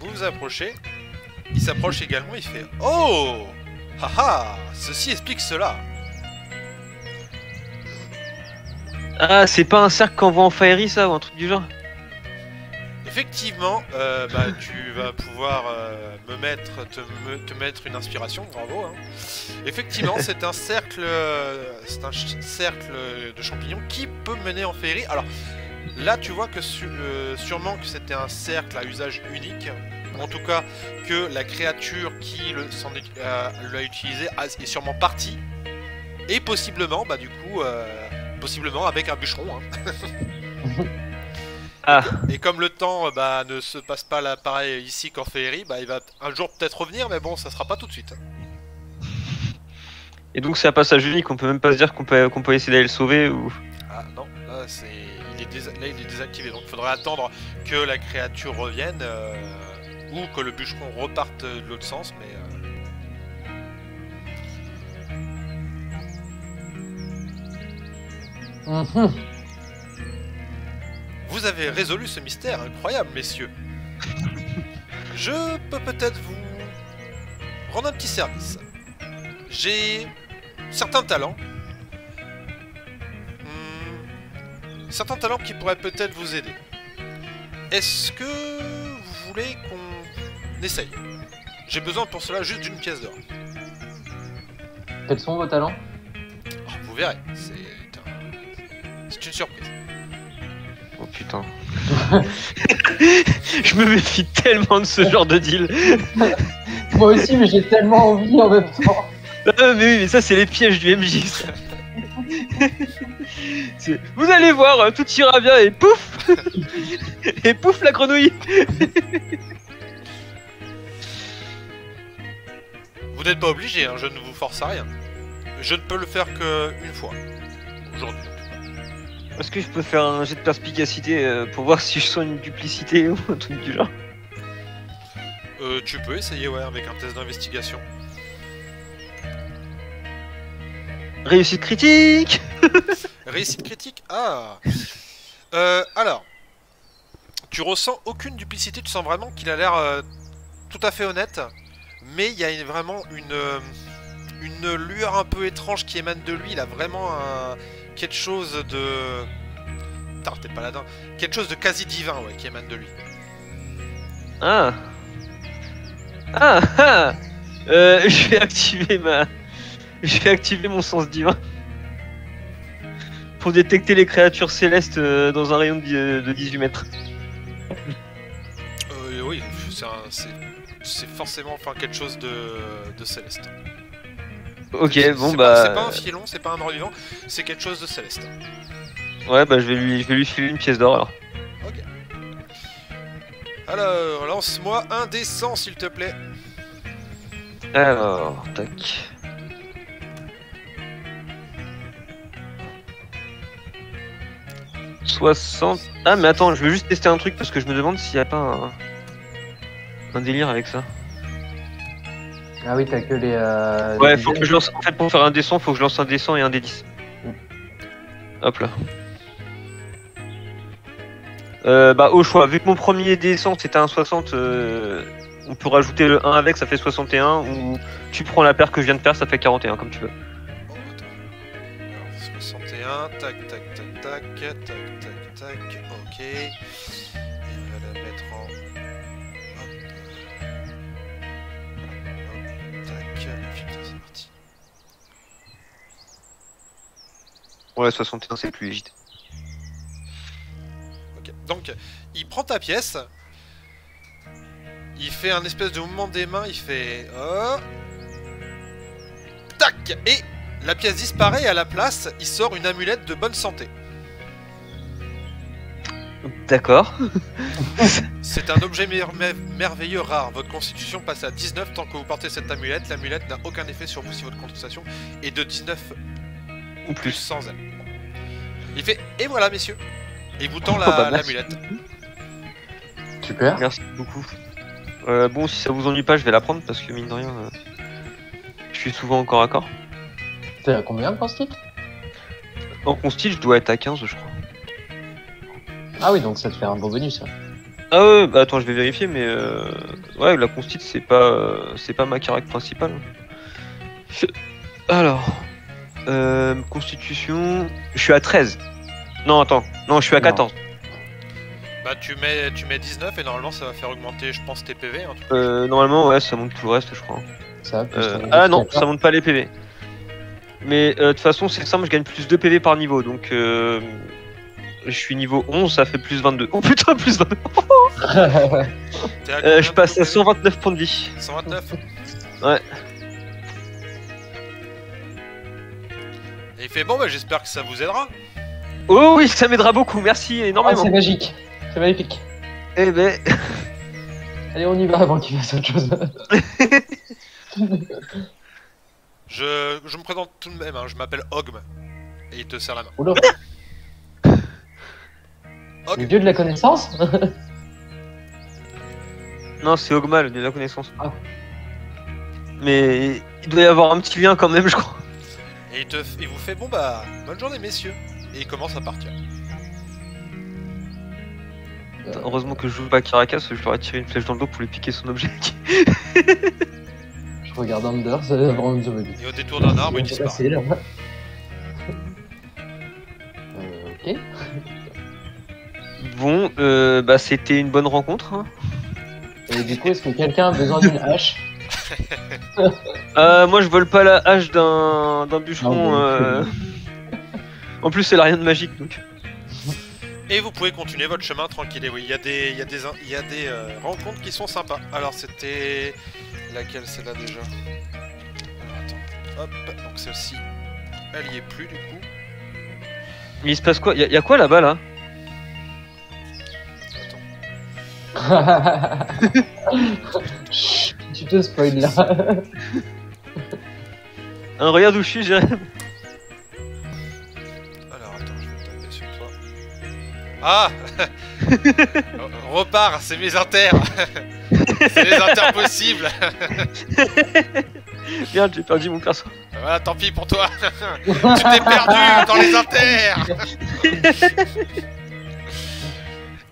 Vous vous approchez, il s'approche également, il fait « Oh! Haha! Ceci explique cela !» Ah, c'est pas un cercle qu'on voit en Fairy ça, ou un truc du genre? Effectivement, tu vas pouvoir te mettre une inspiration, bravo. Hein. Effectivement, c'est un cercle de champignons qui peut mener en féerie. Alors là, tu vois que sûrement que c'était un cercle à usage unique. En tout cas, que la créature qui l'a utilisé est sûrement partie. Et possiblement, du coup, possiblement avec un bûcheron. Hein. Ah. Et comme le temps ne se passe pas là pareil ici qu'en féerie, il va un jour peut-être revenir, mais bon, ça sera pas tout de suite. Et donc c'est un passage unique, on peut même pas se dire qu'on peut essayer d'aller le sauver ou... Ah non, là il est désactivé, donc il faudrait attendre que la créature revienne ou que le bûcheron reparte de l'autre sens, mais... Vous avez résolu ce mystère incroyable, messieurs. Je peux peut-être vous rendre un petit service. J'ai certains talents. Certains talents qui pourraient peut-être vous aider. Est-ce que vous voulez qu'on essaye? J'ai besoin pour cela juste d'une pièce d'or. Quels sont vos talents? Oh, vous verrez, c'est une surprise. Oh putain. Je me méfie tellement de ce genre de deal. Moi aussi, mais j'ai tellement envie en même temps. Mais oui, mais ça c'est les pièges du MJ. Ça. Vous allez voir, tout ira bien et pouf. Et pouf la grenouille. Vous n'êtes pas obligé, hein, je ne vous force à rien. Je ne peux le faire qu'une fois. Aujourd'hui. Est-ce que je peux faire un jet de perspicacité pour voir si je sens une duplicité ou un truc du genre? Tu peux essayer, ouais, avec un test d'investigation. Réussite critique. Réussite critique. Ah. Alors, tu ressens aucune duplicité, tu sens vraiment qu'il a l'air tout à fait honnête, mais il y a vraiment une lueur un peu étrange qui émane de lui. Il a vraiment quelque chose de... Putain, t'es paladin. Quelque chose de quasi divin, ouais, qui émane de lui. Ah. Ah ah. Je vais activer mon sens divin pour détecter les créatures célestes dans un rayon de 18 mètres. Oui, c'est forcément quelque chose de céleste. Ok, bon c'est bah... pas un filon, c'est pas un mort-vivant, c'est quelque chose de céleste. Ouais, bah je vais lui filer une pièce d'or alors. Ok. Alors, lance-moi un des 100 s'il te plaît. Alors, tac. « 60... » Ah mais attends, je veux juste tester un truc parce que je me demande s'il n'y a pas un délire avec ça. Ah oui, t'as que les. Ouais, les faut que je lance. En fait, pour faire un dé 100, faut que je lance un dé 100 et un dé 10. Hop là. Bah, au choix, vu que mon premier dé 100 c'était un 60, on peut rajouter le 1 avec, ça fait 61. Ou tu prends la paire que je viens de faire, ça fait 41, comme tu veux. Bon, attends. Alors, 61, tac, tac, tac, tac, tac, tac, tac, ok. Et on va la mettre en. Hop, tac, putain, c'est parti. Ouais, 61, c'est plus légit. Ok, donc il prend ta pièce, il fait un espèce de mouvement des mains, il fait oh, tac, et la pièce disparaît et à la place il sort une amulette de bonne santé. D'accord. C'est un objet merveilleux rare. Votre constitution passe à 19 tant que vous portez cette amulette. L'amulette n'a aucun effet sur vous si votre constitution est de 19 ou plus sans elle. Il fait et voilà messieurs. Et il vous tend l'amulette. Super. Merci beaucoup. Bon, si ça vous ennuie pas, je vais la prendre parce que mine de rien, je suis souvent encore à corps. T'es à combien de post-it? En consti, je dois être à 15, je crois. Ah oui, donc ça te fait un beau bonus. Hein. Ah ouais, bah attends, je vais vérifier, mais ouais, la consti, c'est pas ma carac principale. Alors, constitution, je suis à 13. Non, attends, non, je suis à 14. Bah tu mets 19 et normalement ça va faire augmenter je pense tes PV hein, normalement ouais ça monte tout le reste je crois. Ça, ah non ça monte pas les PV. Mais de toute façon c'est simple, je gagne plus 2 PV par niveau donc je suis niveau 11, ça fait plus 22. Oh putain plus 22. Je passe à 129 points de vie. 129. Ouais. Et il fait bon bah j'espère que ça vous aidera. Oh oui ça m'aidera beaucoup, merci énormément. Oh, c'est magique. C'est magnifique. Eh ben... Allez, on y va avant qu'il fasse autre chose. Je me présente tout de même, hein. Je m'appelle Ogm. Et il te serre la main. Oula. Og. Le dieu de la connaissance. Non, c'est Ogma, le dieu de la connaissance. Ah. Mais il doit y avoir un petit lien quand même, je crois. Et il vous fait bon bah, bonne journée messieurs. Et il commence à partir. Heureusement que je joue pas Caracas, je lui aurais tiré une flèche dans le dos pour lui piquer son objet. Je regarde Under, ça va vraiment me dire. Et au détour d'un arbre, il disparaît. Ok. Bon, bah c'était une bonne rencontre. Hein. Et du coup, est-ce que quelqu'un a besoin d'une hache? Moi je vole pas la hache d'un bûcheron. Non, En plus, elle a rien de magique donc. Et vous pouvez continuer votre chemin tranquille. Et oui, il y a des rencontres qui sont sympas. Alors c'était laquelle celle-là déjà? Alors attends, hop, donc celle-ci, elle y est plus du coup. Mais il se passe quoi? Y a quoi là-bas là? Chut, tu te spoil là. Regarde où je suis, Jérém. Alors attends, je vais tomber sur toi. Ah repars, c'est mes inters. C'est les inters possibles. Merde, j'ai perdu mon perso. Voilà, tant pis pour toi. Tu t'es perdu dans les inters.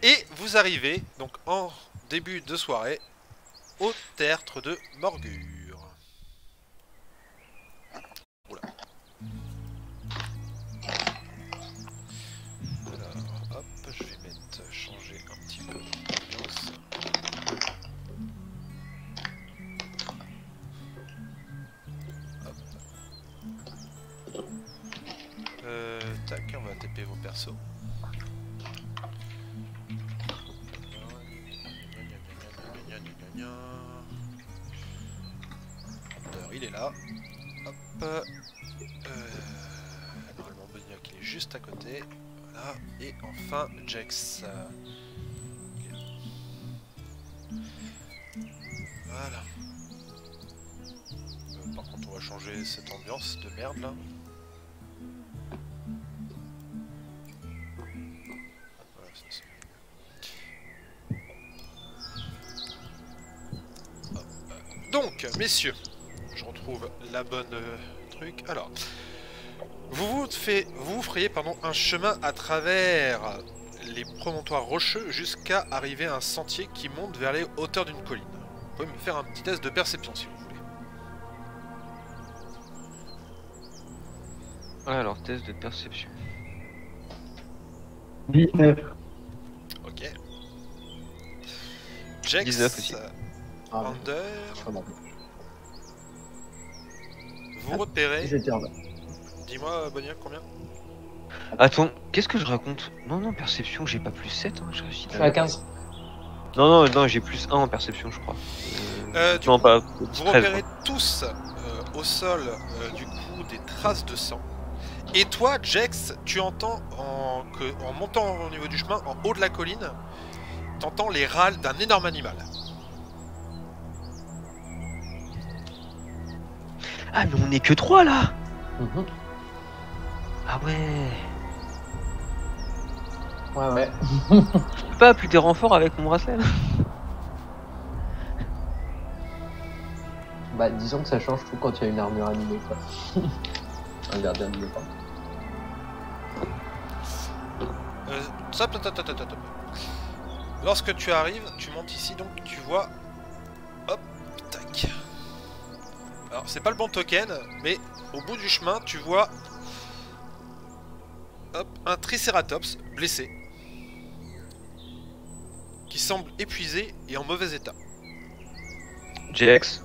Et vous arrivez donc en début de soirée au tertre de Morgure. Oula. Alors hop, je vais changer un petit peu l'ambiance. Tac, on va TP vos persos. Alors, il est là. Hop. Normalement, Boniac il est juste à côté. Voilà. Et enfin, Jax. Voilà. Par contre, on va changer cette ambiance de merde là. Voilà, ça c'est mieux. Donc, messieurs, trouve la bonne truc. Alors, vous frayez un chemin à travers les promontoires rocheux jusqu'à arriver à un sentier qui monte vers les hauteurs d'une colline. Vous pouvez me faire un petit test de perception si vous voulez. Alors, test de perception. 19. Ok. Jax, 19 aussi. Ander, Bon. vous repérez... J'étais en bas. Dis-moi, Bonia, combien? Attends, qu'est-ce que je raconte? Non, perception, j'ai pas plus 7, hein, je réussis. Je suis à 15. Non, j'ai plus 1 en perception, je crois. Du Non, coup, pas. vous 13, repérez quoi. tous au sol, du coup, des traces de sang. Et toi, Jax, tu entends, en montant au niveau du chemin, en haut de la colline, t'entends les râles d'un énorme animal. Ah, mais on est que 3 là! Mhm. Ah ouais! Ouais. Je peux pas appeler des renforts avec mon bracelet là? Bah, disons que ça change tout quand il y a une armure animée, quoi. Un gardien animé, quoi. Stop. Lorsque tu arrives, tu montes ici, donc tu vois... Hop, tac. Alors, c'est pas le bon token, mais au bout du chemin, tu vois... Hop, un Triceratops blessé. Qui semble épuisé et en mauvais état. Jax,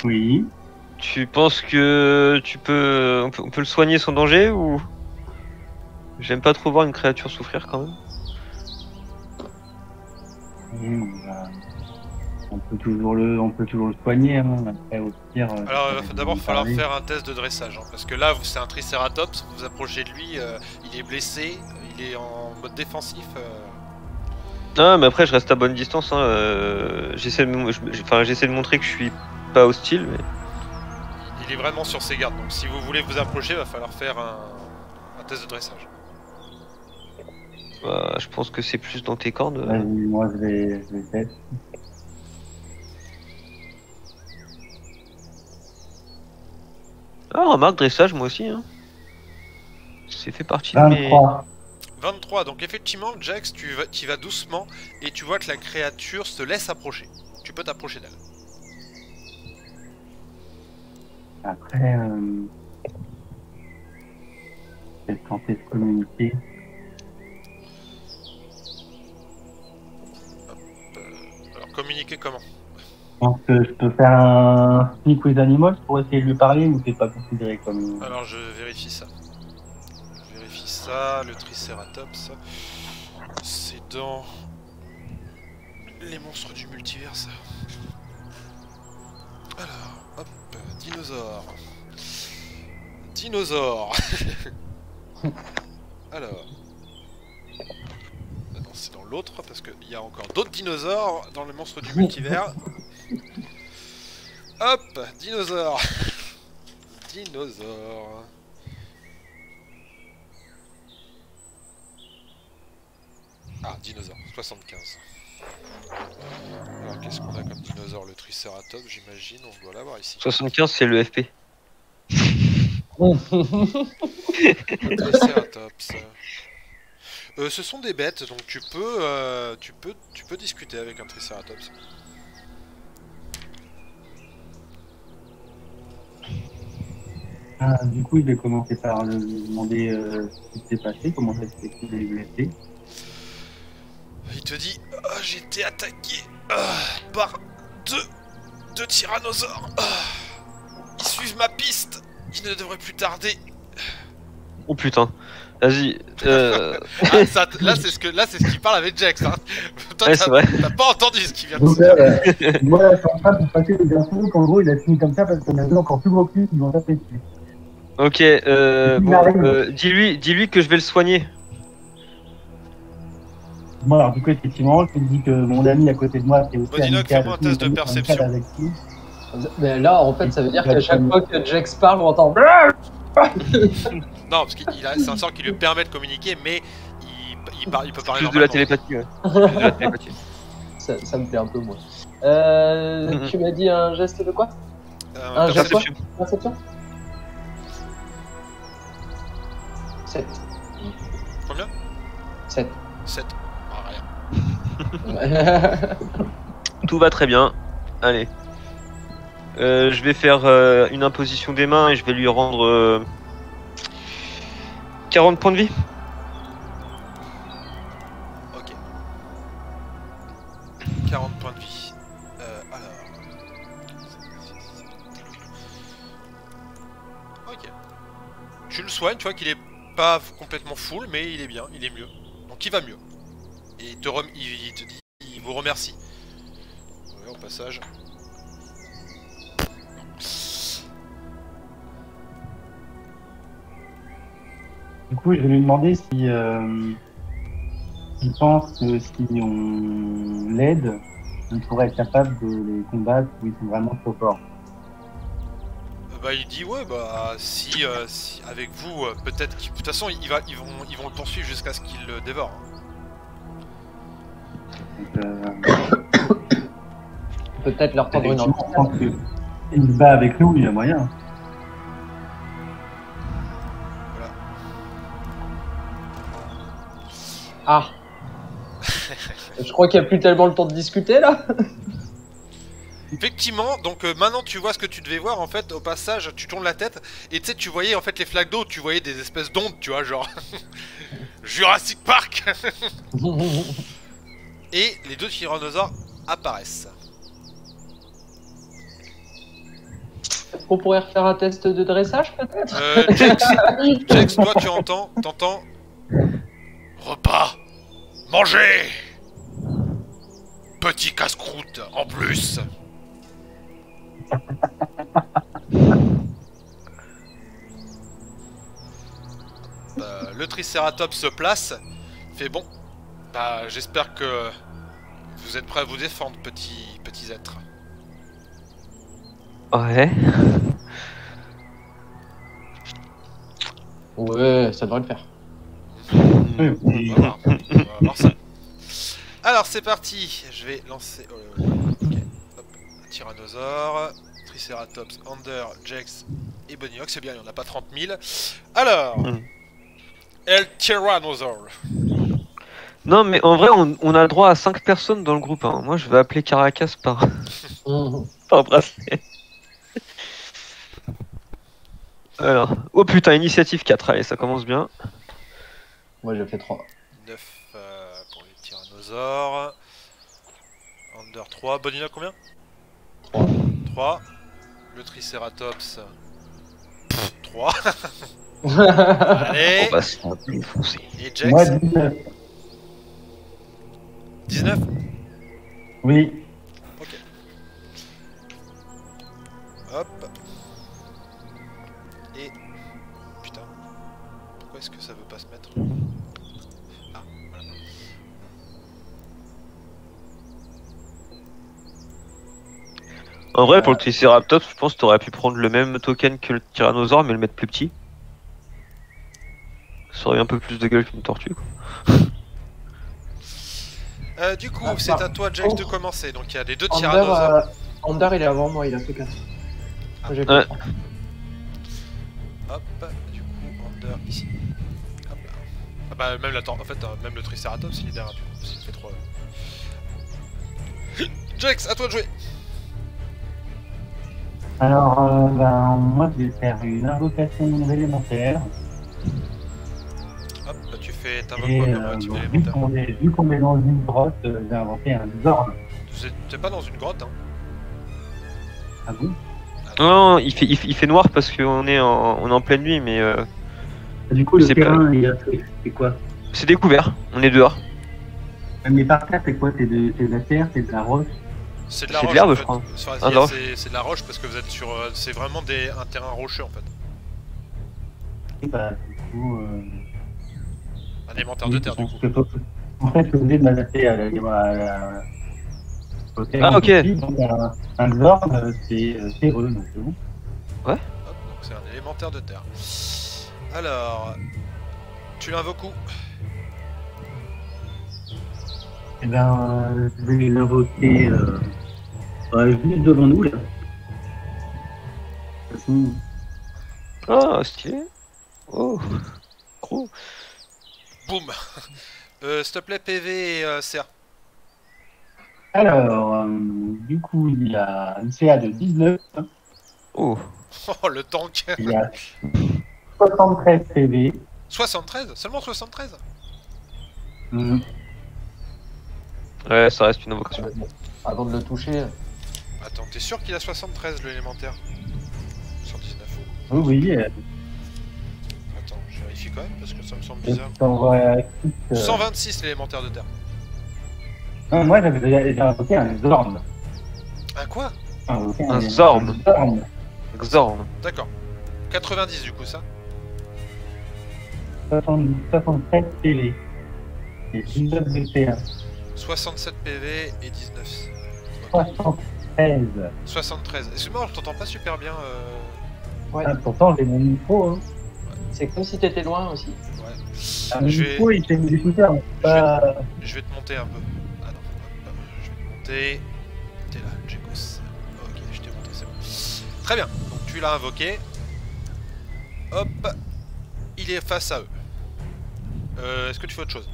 Oui. tu penses que on peut le soigner sans danger ou... J'aime pas trop voir une créature souffrir quand même. On peut toujours le soigner. Hein. Après, au pire. Alors, il va d'abord falloir faire un test de dressage, hein, parce que là, c'est un Triceratops, vous approchez de lui, il est blessé, il est en mode défensif. Ah, mais après je reste à bonne distance. Hein. J'essaie de montrer que je suis pas hostile, mais... Il est vraiment sur ses gardes, donc si vous voulez vous approcher, il va falloir faire un test de dressage. Bah, je pense que c'est plus dans tes cordes. Vas-y, moi je vais faire. Ah, remarque, dressage, moi aussi. Hein. C'est fait partie de mes... 23. 23, donc effectivement, Jax, tu y vas doucement, et tu vois que la créature se laisse approcher. Tu peux t'approcher d'elle. Après, je vais tenter de communiquer. Alors, communiquer comment? Je pense que je peux faire un speak with animals pour essayer de lui parler ou c'est pas considéré comme... Alors, je vérifie ça. Le Triceratops, c'est dans les monstres du multivers, ça. Alors, hop, dinosaure. Alors, non, c'est dans l'autre parce qu'il y a encore d'autres dinosaures dans les monstres du multivers. Hop, dinosaure. Ah, dinosaure, 75. Alors, qu'est-ce qu'on a comme dinosaure? Le Triceratops, j'imagine, on doit l'avoir ici. 75, c'est le FP. Le Triceratops. Ce sont des bêtes, donc tu peux discuter avec un Triceratops. Ah, du coup, je vais commencer par lui demander ce qui s'est passé, comment ça s'est fait qu'il est blessé. Il te dit j'ai été attaqué par deux tyrannosaures. Ils suivent ma piste. Ils ne devraient plus tarder. Oh putain. Vas-y. Là, c'est ce qu'il parle avec Jax. Hein. Toi, Ouais, c'est vrai. t'as pas entendu ce qu'il vient de Donc, dire. moi, je suis en train de passer les infos qu'en gros, il a fini comme ça parce qu'on a vu encore plus gros que lui qui vont taper dessus. Ok, dis-lui que je vais le soigner. Moi, alors, du coup, effectivement, je te dis que mon ami à côté de moi, c'est aussi Bodinoc, fais-moi un test de perception. Mais là, en fait, ça veut dire qu'à chaque fois que Jax parle, on entend. Non, parce que c'est un sort qui lui permet de communiquer, mais il peut parler Plus de la normalement. télépathie, ouais. Plus de la télépathie. Ça me plaît un peu, moi. Tu m'as dit un geste de quoi? Un geste quoi? Perception 7. Combien? 7. 7. Ah, rien. Tout va très bien. Allez. Je vais faire une imposition des mains et je vais lui rendre 40 points de vie. Ok. 40 points de vie. Alors. Ok. Tu le soignes, tu vois qu'il est pas complètement full, mais il est bien, il est mieux. Donc il va mieux. Et il te dit, il vous remercie. Ouais, au passage. Du coup, je vais lui demander si il pense que si on l'aide, on pourrait être capable de les combattre où ils sont vraiment trop forts. Bah il dit ouais bah si avec vous peut-être de toute façon ils vont le poursuivre jusqu'à ce qu'il le dévore. Donc, Peut-être leur tendre une je pense que s'il se bat avec nous, il y a moyen. Voilà. Ah. Je crois qu'il n'y a plus tellement le temps de discuter là. Effectivement, donc maintenant tu vois ce que tu devais voir en fait, au passage tu tournes la tête et tu sais tu voyais en fait les flaques d'eau, tu voyais des espèces d'ondes, tu vois genre Jurassic Park. Et les deux tyrannosaures apparaissent. On pourrait refaire un test de dressage peut-être. Jax, toi tu t'entends repas, manger, petit casse-croûte en plus. Le Triceratops se place, fait bon. Bah j'espère que vous êtes prêts à vous défendre, petits êtres. Ouais. Ouais, ça devrait le faire. On va voir ça. Alors c'est parti, je vais lancer ok. Hop. Un tyrannosaure, Triceratops, Ander, Jax et Boniox, c'est bien, il n'y en a pas 30 000. Alors, El Tyrannosaure. Non mais en vrai on a le droit à 5 personnes dans le groupe. Hein. Moi je vais appeler Caracas par bracelet. Alors, oh putain, initiative 4, allez ça commence bien. Moi j'ai fait 3. 9 pour les tyrannosaures. Under 3. Bonina combien? 3. Le Triceratops. 3. Allez. On va se faire défoncer. Et Jax? Moi, 19. 19? Oui. Ok. Hop. Et... Putain. Pourquoi est-ce que ça veut pas se mettre? Ah, voilà. En vrai, pour le Triceratops, je pense que t'aurais pu prendre le même token que le Tyrannosaure, mais le mettre plus petit. Ça aurait eu un peu plus de gueule qu'une tortue, quoi. Du coup, c'est à toi, Jax, de commencer. Donc il y a les deux tyrannosaures. Ander il est avant moi, il a fait 4. Moi, j'ai fait Ouais. 3. Hop, du coup, Ander ici. Hop là. Ah bah, même en fait, même le Triceratops, il est derrière, du coup, s'il fait 3. Jax, à toi de jouer. Alors, moi, je vais faire une invocation élémentaire. Hop, bah, tu fais ta Et voix comme élémentaire. vu qu'on est dans une grotte, j'ai inventé un Zorn. T'es pas dans une grotte, hein. Ah bon? Non, il fait noir parce qu'on est en pleine nuit, mais Du coup, le C'est terrain, c'est quoi? c'est découvert, on est dehors. Mais par terre, c'est quoi? C'est de la terre, c'est de la roche? C'est de la C'est de roche. l'herbe, en je fait. crois. Enfin, Ah, non. c'est de la roche parce que vous êtes sur. C'est vraiment un terrain rocheux en fait. Et bah, du coup, Un élémentaire de terre, du coup. En fait, je suis obligé de m'adapter à au terrain. Ah, ok. Ici, donc, un Zorn, c'est terreux, donc c'est bon. Hop, donc c'est un élémentaire de terre. Alors. Tu l'invoques où? Eh ben, je vais l'invoquer Juste devant nous, là. De toute façon, Ah, stylé. Oh, gros. Boum. S'il te plaît, PV et CA. alors, du coup, il a une CA de 19. Oh. Oh, le tank. Il a 73 PV. 73? Seulement 73? Ouais, ça reste une invocation. Avant de le toucher. Attends, t'es sûr qu'il a 73 l'élémentaire? Sur 19. Oui, oui. Attends, je vérifie quand même parce que ça me semble bizarre. 126 l'élémentaire de terre. Non, moi j'avais déjà invoqué un Zorn. Un quoi? Un Zorn. Zorn. D'accord. 90 du coup ça. 67 PV. Et 19 BPA. 67 PV et 19. 73. 73. Excuse-moi, je t'entends pas super bien. Ouais. Ah, pourtant j'ai mon micro. Hein. C'est comme si t'étais loin aussi. Ouais. Ah, mon Je micro vais... il fait des écouteurs. Pas... je vais te monter un peu. Ah non, hop, je vais te monter. T'es là, Jekos. Ok, je t'ai monté, c'est bon. Très bien, donc tu l'as invoqué. Hop. Il est face à eux. Est-ce que tu fais autre chose?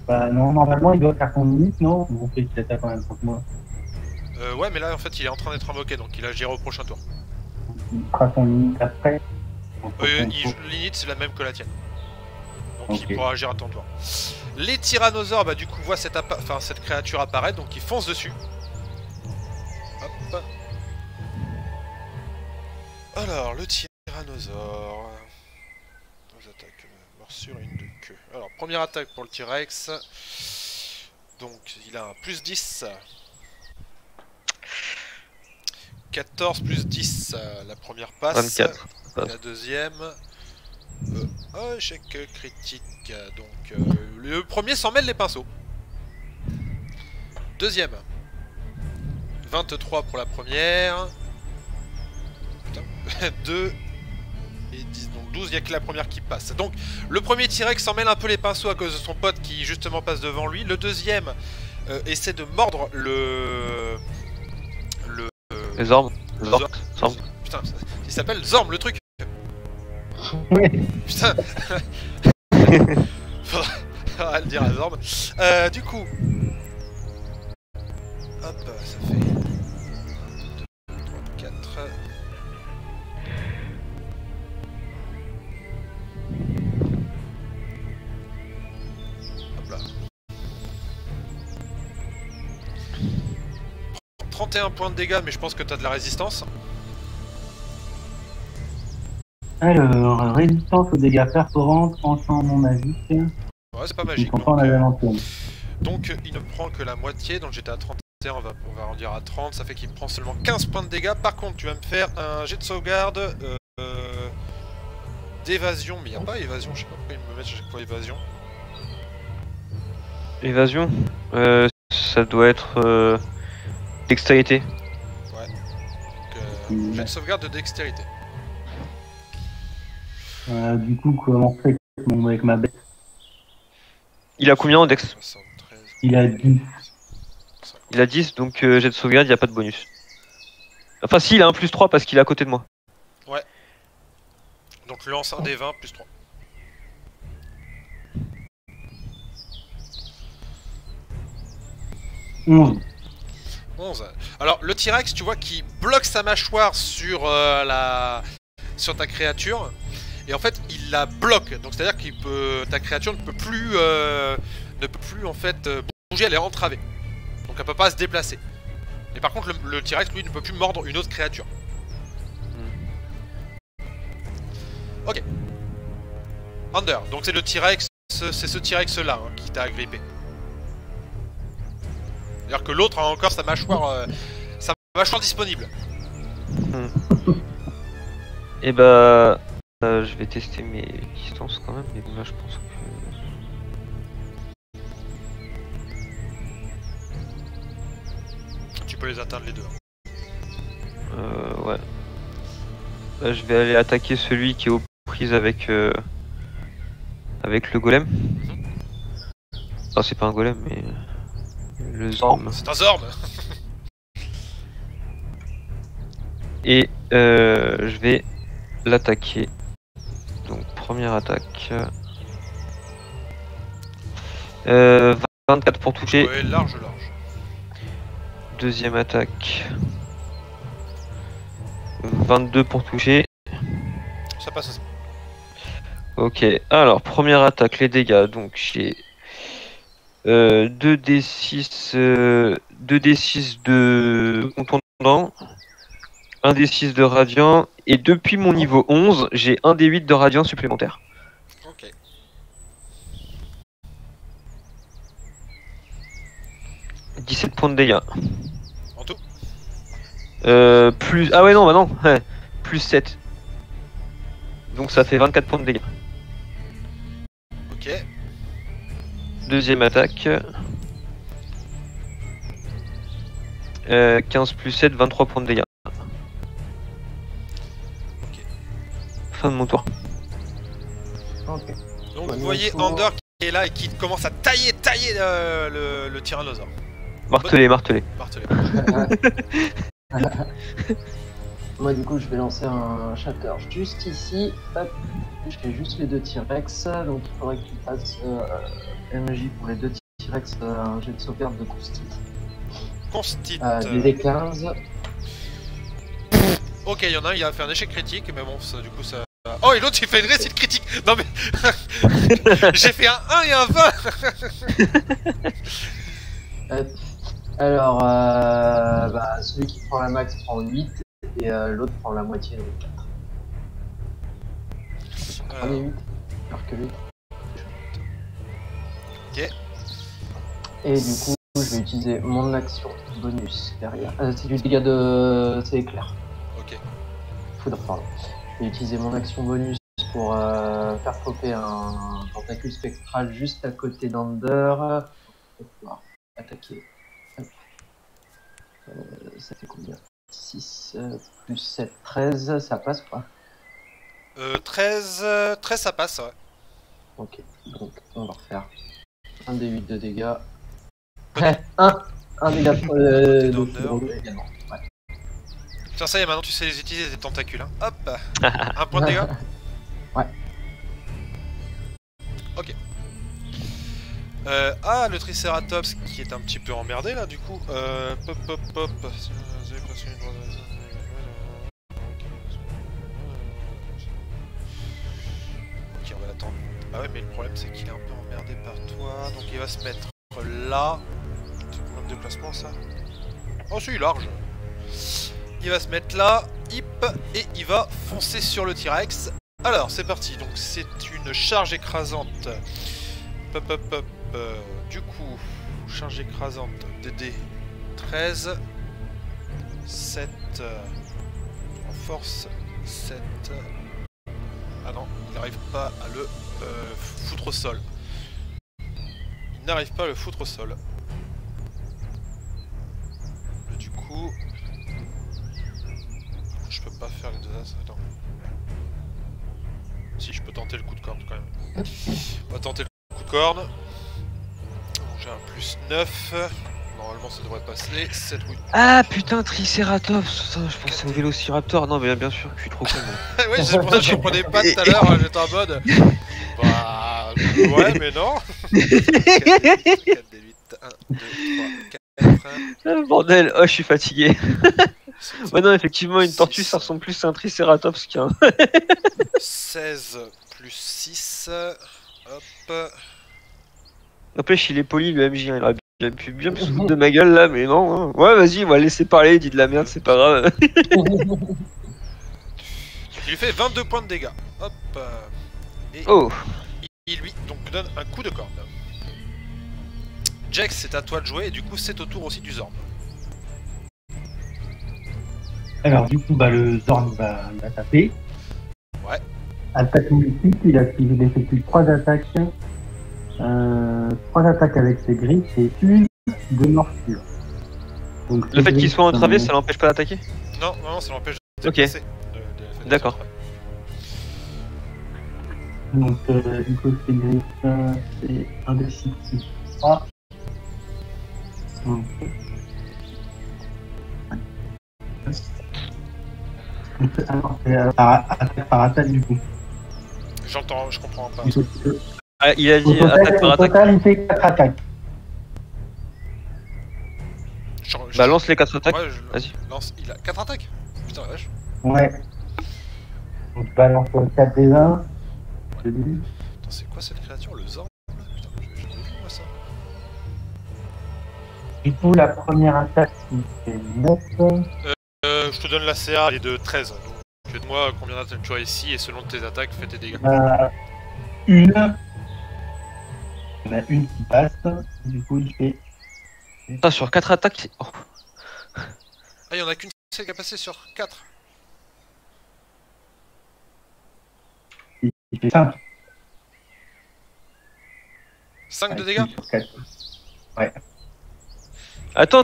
Bah non, normalement il doit faire son limite, non? Bon, fait qu'il attaque quand même contre moi. Ouais, mais là en fait il est en train d'être invoqué, donc il a géré au prochain tour. Il fera son limite après. L'init c'est la même que la tienne. Donc Ok. il pourra agir à ton tour. Les tyrannosaures, bah du coup voient cette créature apparaître, donc ils foncent dessus. Hop. Alors, le tyrannosaure. Deux attaques, morsure et une de queue. Alors, première attaque pour le T-Rex. Donc, il a un plus 10. 14 plus 10, la première passe. 24. Et la deuxième. Échec critique. Donc, le premier s'en mêle les pinceaux. Deuxième. 23 pour la première. Putain. 2 et 10. Donc 12, il n'y a que la première qui passe. Donc, le premier T-Rex s'en mêle un peu les pinceaux à cause de son pote qui justement passe devant lui. Le deuxième essaie de mordre Les Zorn. Zorn. Putain, il s'appelle Zorn le truc. Putain. Faudra le dire à Zorn. Du coup. Hop, ça fait 1, 2, 3, 4. Hop là. 31 points de dégâts, mais je pense que t'as de la résistance. Alors, résistance aux dégâts perforants, tranchant non magique. Ouais, c'est pas magique. Donc il ne prend que la moitié, donc j'étais à 31, on va arrondir à 30, ça fait qu'il prend seulement 15 points de dégâts. Par contre, tu vas me faire un jet de sauvegarde d'évasion, mais il n'y a pas évasion, je sais pas pourquoi il me met à chaque fois évasion. Évasion ça doit être dextérité. Ouais. Donc, jet de sauvegarde de dextérité. Du coup, comment on fait avec ma bête? Il a combien en dex? 73. Il a 10. Il a 10, donc jet de sauvegarde, il n'y a pas de bonus. Enfin si, il a un plus 3 parce qu'il est à côté de moi. Ouais. Donc lance un des 20 plus 3. Mmh. 11. Alors le T-Rex, tu vois, qui bloque sa mâchoire sur sur ta créature. Et en fait, il la bloque. Donc c'est-à-dire que ta créature ne peut plus en fait bouger, elle est entravée. Donc elle peut pas se déplacer. Mais par contre, le T-Rex, lui, ne peut plus mordre une autre créature. Ok. Under. Donc c'est le T-Rex, c'est ce T-Rex là qui t'a agrippé. C'est-à-dire que l'autre a encore sa mâchoire disponible. Et bah... je vais tester mes distances quand même, mais là je pense que... Tu peux les atteindre les deux. Ouais. Là, je vais aller attaquer celui qui est aux prises avec le golem. Enfin c'est pas un golem mais... Le Zorm. C'est un Zorm. Et je vais l'attaquer. Donc première attaque. 24 pour toucher. Ouais, large. Deuxième attaque. 22 pour toucher. Ça passe aussi. Ok, alors première attaque, les dégâts. Donc j'ai 2d6 de contondant, 1d6 de radiant, et depuis mon niveau 11, j'ai 1d8 de radiant supplémentaire. Ok. « 17 points de dégâts. En tout. Plus... Ah ouais non, bah non, plus 7. Donc ça fait 24 points de dégâts. Ok. Deuxième attaque. 15 plus 7, 23 points de dégâts. Ok. Fin de mon tour. Ok. Donc Ouais, vous voyez donc, Andor qui est là et qui commence à tailler le tyrannosaure. Martelé. Martelé. Moi du coup je vais lancer un shatter juste ici. Hop. Je fais juste les deux T-Rex. Donc il faudrait que tu fasses MJ pour les deux T-Rex un jet de sauvegarde de Constite. Constite. Des 15. Ok, il y en a un, il a fait un échec critique, mais bon, ça, du coup ça... Oh, et l'autre il fait une réussite critique. Non mais... J'ai fait un 1 et un 20. Alors, celui qui prend la max prend 8 et l'autre prend la moitié, donc 4. Prenez 8, alors que 8. Ok. Et du coup, je vais utiliser mon action bonus derrière. C'est du dégât de... c'est éclair. Ok. Foudre, pardon. Je vais utiliser mon action bonus pour faire popper un tentacule spectral juste à côté d'Ander. Pour pouvoir attaquer. Ça fait combien? 6 plus 7, 13, ça passe quoi? 13 ça passe, ouais. Ok, donc on va refaire un des 8 de dégâts. Peut-être. un dégât de foudre également. Ouais. Tiens, ça y est, maintenant tu sais les utiliser, tes tentacules. Hein. Hop. Un point de dégâts. Ouais. Ok. Le Triceratops qui est un petit peu emmerdé là du coup. Pop. Ok, on va l'attendre. Ah ouais, mais le problème c'est qu'il est un peu emmerdé par toi. Donc il va se mettre là. C'est combien de déplacement ça? Oh, c'est large. Il va se mettre là. Hip. Et il va foncer sur le T-Rex. Alors, c'est parti. Donc c'est une charge écrasante. Pop. Du coup, charge écrasante, DD 13, 7, en force 7. Ah non, il n'arrive pas à le foutre au sol. Il n'arrive pas à le foutre au sol. Du coup, je peux pas faire les deux as. Attends. Si, je peux tenter le coup de corne quand même. On va tenter le coup de corne. J'ai un plus 9. Normalement ça devrait passer. 7 oui. Ah putain, Triceratops. Je pensais au Vélociraptor. Non, mais bien sûr, je suis trop con. Ouais, c'est pour ça que je comprenais pas tout à l'heure. J'étais en mode. Bah. Ouais, mais non. 4 des 8. 1, 2, 3, 4. Ah, bordel, oh, je suis fatigué. Ouais, non, effectivement, une tortue ça ressemble plus à un Triceratops qu'un. 16 plus 6. Hop. N'empêche, il est poli, le MJ, il aurait pu bien plus se foutre de ma gueule là, mais non. Hein. Ouais, vas-y, on va laisser parler, dit de la merde, c'est pas grave. Il lui fait 22 points de dégâts. Hop. Et oh. il lui donc donne un coup de corne. Jax, c'est à toi de jouer, et du coup, c'est au tour aussi du Zorn. Alors, du coup, le Zorn va taper. Ouais. Attaque multiple, il effectue 3 attaques. 3 attaques avec ses griffes et une de morsure. Donc, le fait qu'il soit entravé, ça l'empêche pas d'attaquer? Non, ça l'empêche de ok. D'accord. Donc, du coup, c'est griffes, c'est 1 des 6, 3. Alors, c'est par attaque du coup. J'entends, je comprends pas. Ah, il a dit Au total, attaque par au attaque. total, il fait 4 attaques. Bah lance les 4 attaques. Ouais, Vas-y. lance. Il a 4 attaques. Putain la vache. Ouais. Donc je balance 4 des 1. Je dis. Attends, c'est quoi cette créature, le Zorn? Putain, j'ai jamais vu moi ça. Du coup, la première attaque, il fait 9. Je te donne la CA, elle est de 13. Donc moi combien d'attaques tu as ici et selon tes attaques, fais tes dégâts. Une. Il y en a une qui passe. Du coup, il fait. Putain, sur 4 attaques. Oh. Ah, il y en a qu'une seule qui a passé sur 4. Il fait 5. 5 de dégâts. Ouais. Attends.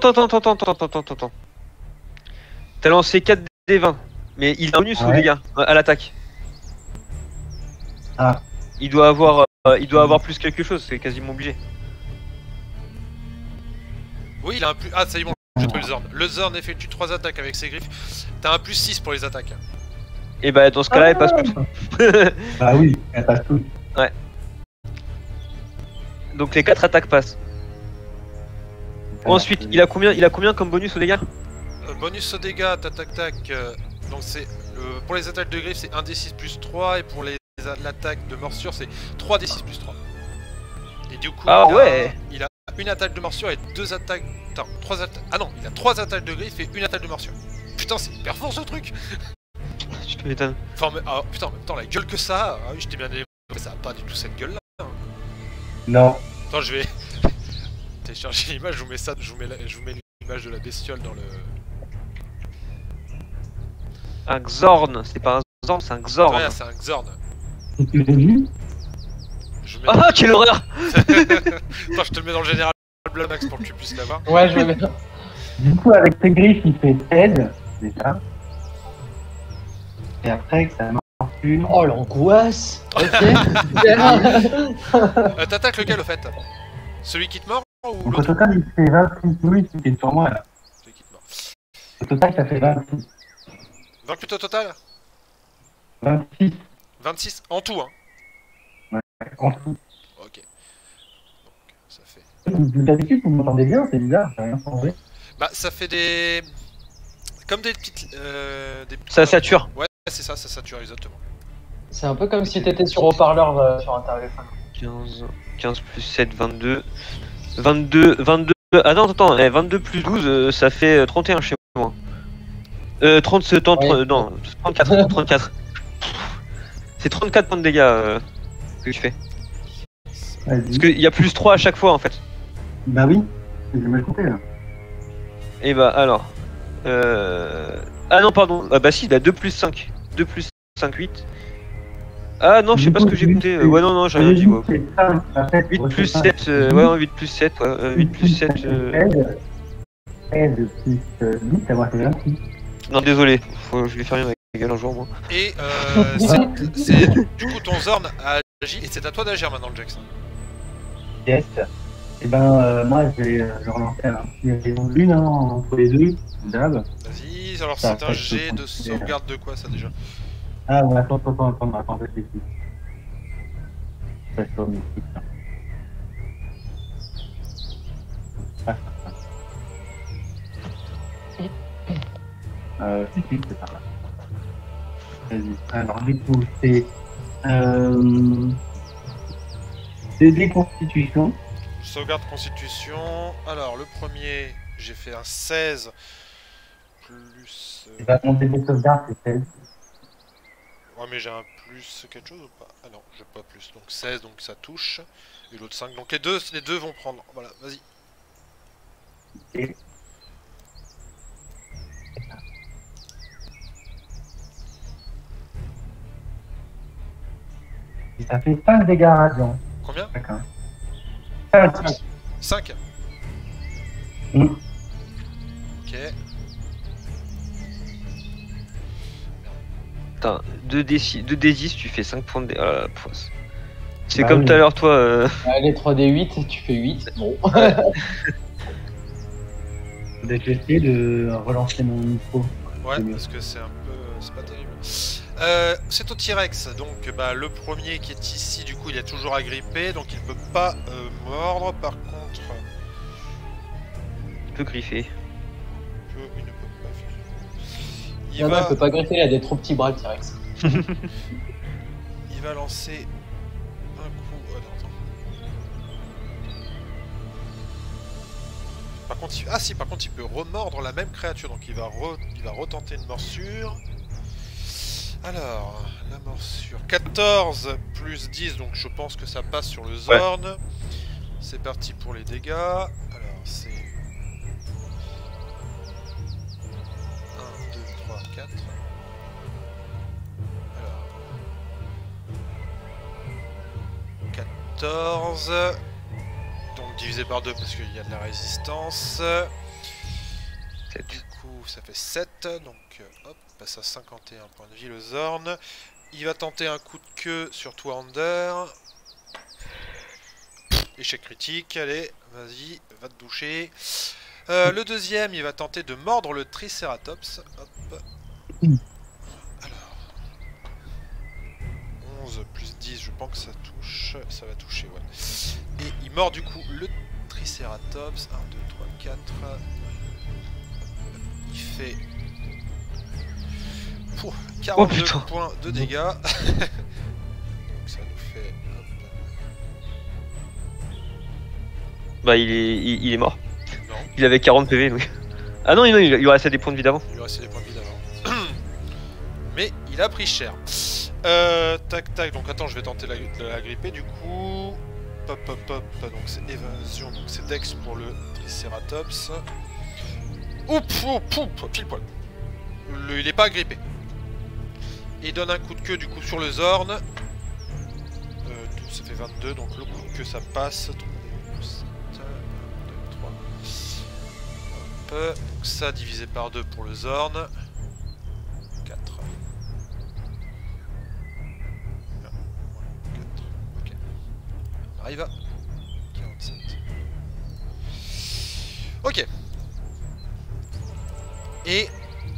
T'as lancé 4 des 20. Mais il a bonus aux dégâts à l'attaque. Ah. Il doit avoir plus quelque chose, c'est quasiment obligé. Oui, il a un plus. Ah, ça y est, bon, j'ai trouvé le Zorn. Le Zorn effectue 3 attaques avec ses griffes. T'as un plus 6 pour les attaques. Et bah, dans ce cas-là, elle passe toutes. Ah oui, elle passe toutes. Ouais. Donc les 4 attaques passent. Ensuite, il a combien comme bonus aux dégâts? Bonus aux dégâts, tac. Donc c'est. Pour les attaques de griffes, c'est 1d6 plus 3. Et pour l'attaque de morsure, c'est 3d6 plus 3. Et du coup, il a une attaque de morsure et 2 attaques. Attends, 3 attaques. Ah non, il a 3 attaques de griffes et une attaque de morsure. Putain, c'est hyper fort ce truc! Je te m'étonne. Enfin, mais, putain, en même temps, la gueule que ça a. Ah oui, je t'ai bien développé, ça a pas du tout cette gueule là. Hein. Non. Attends, je vais télécharger l'image, je vous mets ça, je vous mets l'image de la bestiole dans le. Un Xorn, c'est pas un Zorn, c'est un Xorn. Ouais, c'est un Xorn. Tu l'as vu? Ah, quelle horreur! Attends, je te le mets dans le général Blood Max pour que tu puisses l'avoir. Ouais, je vais mettre. Du coup, avec ses griffes, il fait 16 déjà. Et après, que ça marche une. Oh l'angoisse. Ok. T'attaques lequel au fait? Celui qui te mord ou Donc au l'autre? total, il fait 26. Oui, c'était sur moi là. Celui qui te mord. Au total, ça fait 26. 28 au total? 26 26 en tout, hein? en tout. Ok. Donc, ça fait. D'habitude, vous m'entendez bien, c'est bizarre, j'ai rien changé. Bah, ça fait des. Comme des petites. Ça sature. Ouais, c'est ça, ça sature exactement. C'est un peu comme si t'étais sur haut-parleur sur un téléphone. 15 plus 7, 22. 22. Attends, 22 plus 12, ça fait 31 chez moi. 37, non, 34. C'est 34 points de dégâts que je fais. Parce qu'il y a plus 3 à chaque fois en fait. Bah oui, j'ai mal compté là. Et bah alors. Ah non, pardon. Ah bah si, il a 2 plus 5. 2 plus 5, 8. Ah non, je sais pas ce que j'ai goûté. Ouais, non, j'ai rien dit. Ouais. 8 plus 7, ouais, 8 plus 7, 8 plus 7. 16 plus 8, ça va faire 26. Non, désolé, je vais faire rien avec la gueule un jour, moi. Et c'est du coup ton Zorn a agi et c'est à toi d'agir maintenant, Jackson. Yes. Et ben, moi, je vais relancer un petit lune entre les deux. D'hab. Vas-y, alors c'est un jet de sauvegarde de quoi ça déjà? Ah ouais, attends, je t'explique. Ça, je m'explique ça. Si, c'est par là. Vas-y. Alors, du coup, c'est des constitutions. Sauvegarde constitution. Alors, le premier, j'ai fait un 16 plus. Mon début de sauvegarde, c'est 16. Ouais, mais j'ai un plus quelque chose ou pas? Ah non, j'ai pas plus. Donc 16, donc ça touche. Et l'autre 5. Donc les deux vont prendre. Voilà, vas-y. Et... Et ça fait 5 dégâts radiants. Combien? D'accord. 5. Mm. Ok. Putain, 2d10, tu fais 5 points de dégâts. Ah, c'est comme tout à l'heure, toi. Allez, 3d8, tu fais 8. Bon. J'essaie de relancer mon micro. Ouais, parce que c'est un peu... c'est pas terrible. C'est au T-Rex, donc bah, le premier qui est ici, du coup il est toujours agrippé, donc il peut pas mordre, par contre... Il peut griffer. Il ne peut pas faire... Il peut pas griffer, il a des trop petits bras le T-Rex. Il va lancer un coup... Oh, non, attends. Par contre, par contre il peut remordre la même créature, donc il va retenter une morsure. Alors, la morsure 14 plus 10, donc je pense que ça passe sur le Zorn. Ouais. C'est parti pour les dégâts. Alors, c'est 1, 2, 3, 4. Alors, 14. Donc divisé par 2 parce qu'il y a de la résistance. 7. Du coup, ça fait 7. Donc, hop, passe à 51 points de vie le Zorn. Il va tenter un coup de queue sur toi, Ander. Échec critique, allez, vas-y, va te doucher. Le deuxième, il va tenter de mordre le Triceratops. Hop. Alors, 11 plus 10, je pense que ça touche. Ça va toucher, ouais. Et il mord du coup le Triceratops. 1, 2, 3, 4. Il fait 42 points de dégâts. Donc ça nous fait... Hop. Bah il est mort. Non. Il avait 40 PV donc. Ah non, il lui restait des points de vie d'avant. Il lui restait des points de vie d'avant. Mais il a pris cher. Tac tac, donc attends, je vais tenter de la gripper du coup. Pop pop pop, donc c'est évasion, donc c'est Dex pour le Triceratops. Oups, pile poil. Il est pas agrippé. Il donne un coup de queue du coup sur le Zorn. Ça fait 22, donc le coup de queue ça passe. 7, 1, 2, 3. Hop. Donc ça divisé par 2 pour le Zorn. 4. 4. Ok. On arrive à 47. Ok. Et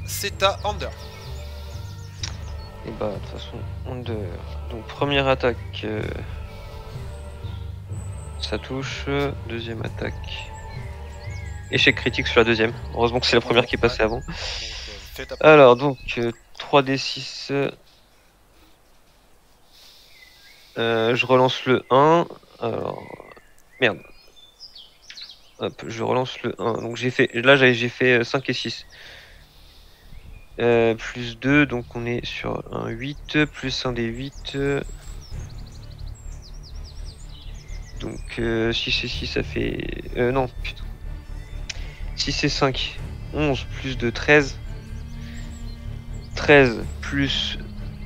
c'est à Ander. Et bah de toute façon, Ander. Donc première attaque, ça touche. Deuxième attaque, échec critique sur la deuxième. Heureusement que c'est la première qui est passée avant. Alors donc 3d6. Je relance le 1. Alors merde. Hop, je relance le 1. Donc j'ai fait 5 et 6. Plus 2, donc on est sur un 8, plus un des 8. Donc 6 et 6 ça fait... non, putain. 6 et 5, 11 plus 2, 13. 13 plus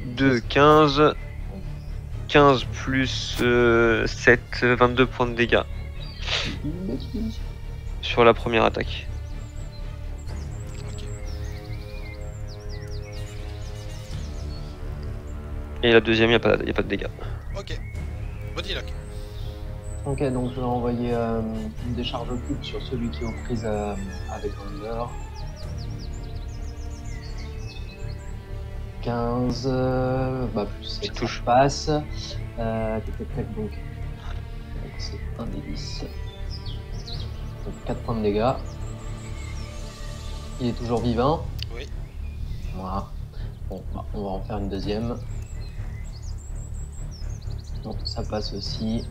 2, 15. 15 plus 7, 22 points de dégâts. Sur la première attaque. Et la deuxième, il n'y a pas de dégâts. Ok. Body lock. Ok, donc je vais envoyer une décharge occulte sur celui qui est aux prises avec Ander. 15, bah plus 7, touche passe. Donc c'est un des 10. Donc 4 points de dégâts. Il est toujours vivant. Oui. Voilà. Bon, bah, on va en faire une deuxième. Donc ça passe aussi.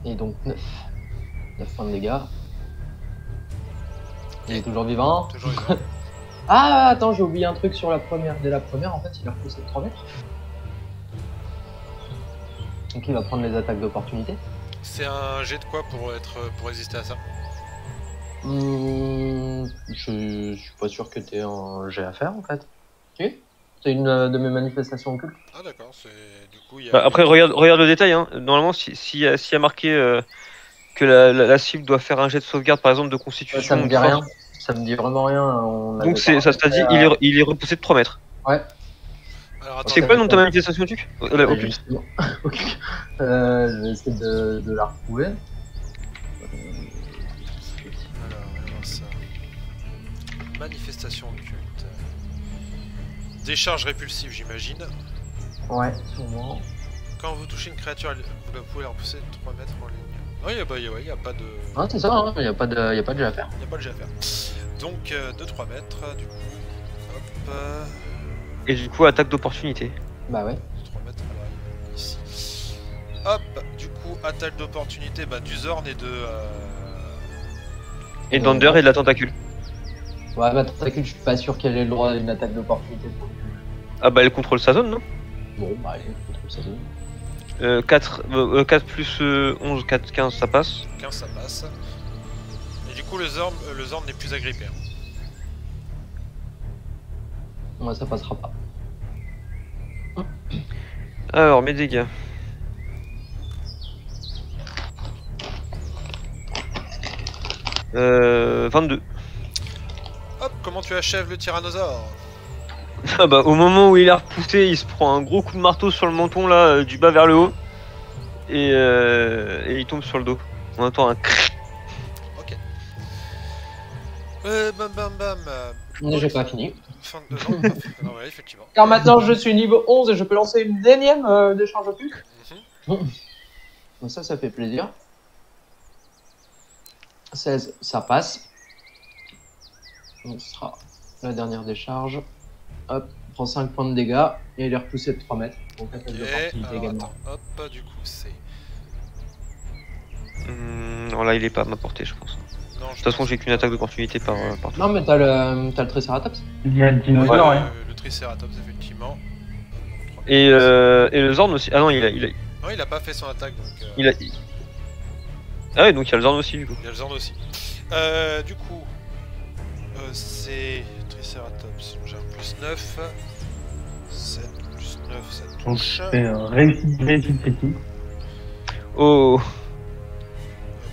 Et donc 9 points de dégâts. Il est toujours vivant. Toujours vivant. Ah attends, j'ai oublié un truc sur la première. Dès la première, en fait, il a repoussé de 3 mètres. Donc il va prendre les attaques d'opportunité. C'est un jet de quoi pour résister à ça? Je suis pas sûr que t'aies un jet à faire en fait. Si? C'est une de mes manifestations occultes. Ah d'accord, c'est du coup il y a... Bah, après regarde le détail, hein. Normalement s'il y a marqué que la cible doit faire un jet de sauvegarde par exemple de constitution... Ça me dit rien, ça me dit vraiment rien. Donc ça t'a dit il est repoussé de 3 mètres. Ouais. C'est quoi le nom de ta manifestation occulte? Je vais essayer de la retrouver. Manifestation occulte. Décharge répulsive, j'imagine. Ouais, sûrement. Quand vous touchez une créature, vous pouvez la repousser de 3 mètres en ligne. Non, il n'y a pas de... Ah, c'est ça, hein, il n'y a pas de jet à faire. Il n'y a pas de jet à faire. Donc, de 3 mètres, du coup. Hop. Et du coup, attaque d'opportunité. Bah ouais. 3 mètres, alors, ici. Hop, du coup, attaque d'opportunité du Zorn et de... Et d'Under et de la tentacule. Ouais, bah tentacule, je suis pas sûr qu'elle ait le droit à une attaque d'opportunité. Ah bah elle contrôle sa zone, non? Bon, bah elle contrôle sa zone. 4 plus 11, 4, 15, ça passe. 15, ça passe. Et du coup, le Zorn n'est plus agrippé. Hein. Ouais, ça passera pas. Alors, mes dégâts. Euh, 22. Hop, comment tu achèves le tyrannosaure? Ah bah au moment où il est repoussé, il se prend un gros coup de marteau sur le menton là, du bas vers le haut. Et il tombe sur le dos. On entend un crrrr. Ok. Bam bam bam. J'ai pas fini. Fin de... non, ouais, effectivement. Car maintenant je suis niveau 11 et je peux lancer une énième décharge occulte. Donc ça fait plaisir. 16, ça passe. Donc ce sera la dernière décharge. Hop, prend 5 points de dégâts et il est repoussé de 3 mètres. Donc attaque d'opportunité également. Attends, hop, du coup c'est... Non là il est pas à ma portée je pense. Non, De toute façon j'ai qu'une attaque d'opportunité par tour. Non mais t'as le Triceratops. Il y a le dinosaure, ouais, hein. le Triceratops effectivement. Et le Zorn aussi. Ah non il a... Non, il a pas fait son attaque donc... Ah ouais donc il y a le Zorn aussi du coup. Il y a le Zorn aussi. Du coup... c'est... Triceratops, j'ai un plus 9. 7 plus 9, ça Donc touche. je fais réussite critique. Oh.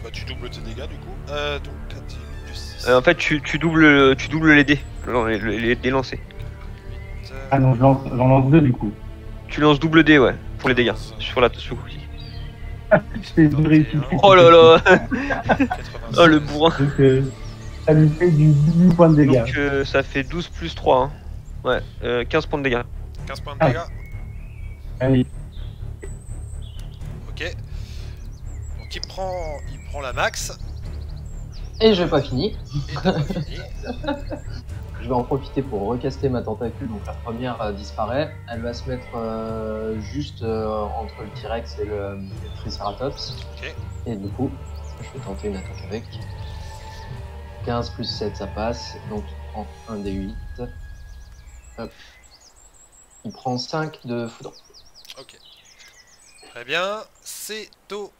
Bah tu doubles tes dégâts du coup. Donc 4 plus 6. En fait tu doubles les dés. Les dés lancés. 8, Ah non, j'en lance 2 du coup. Tu lances double dé ouais pour les dégâts. Sur la sur cookie. Je fais une réussite critique. Oh là là. 86. Oh le bourrin. Donc ça lui fait du 18 points de dégâts. Donc ça fait 12 plus 3 hein. Ouais, 15 points de dégâts. 15 points de dégâts. Allez. Ok. Donc il prend la max. Et j'ai pas fini. Et t'as pas fini. Je vais en profiter pour recaster ma tentacule. Donc la première disparaît. Elle va se mettre juste entre le T-Rex et le Triceratops. Ok. Et du coup, je vais tenter une attaque avec. 15 plus 7, ça passe. Donc il prend un des 8. Hop. Il prend 5 de foudre. Ok. Très bien. C'est au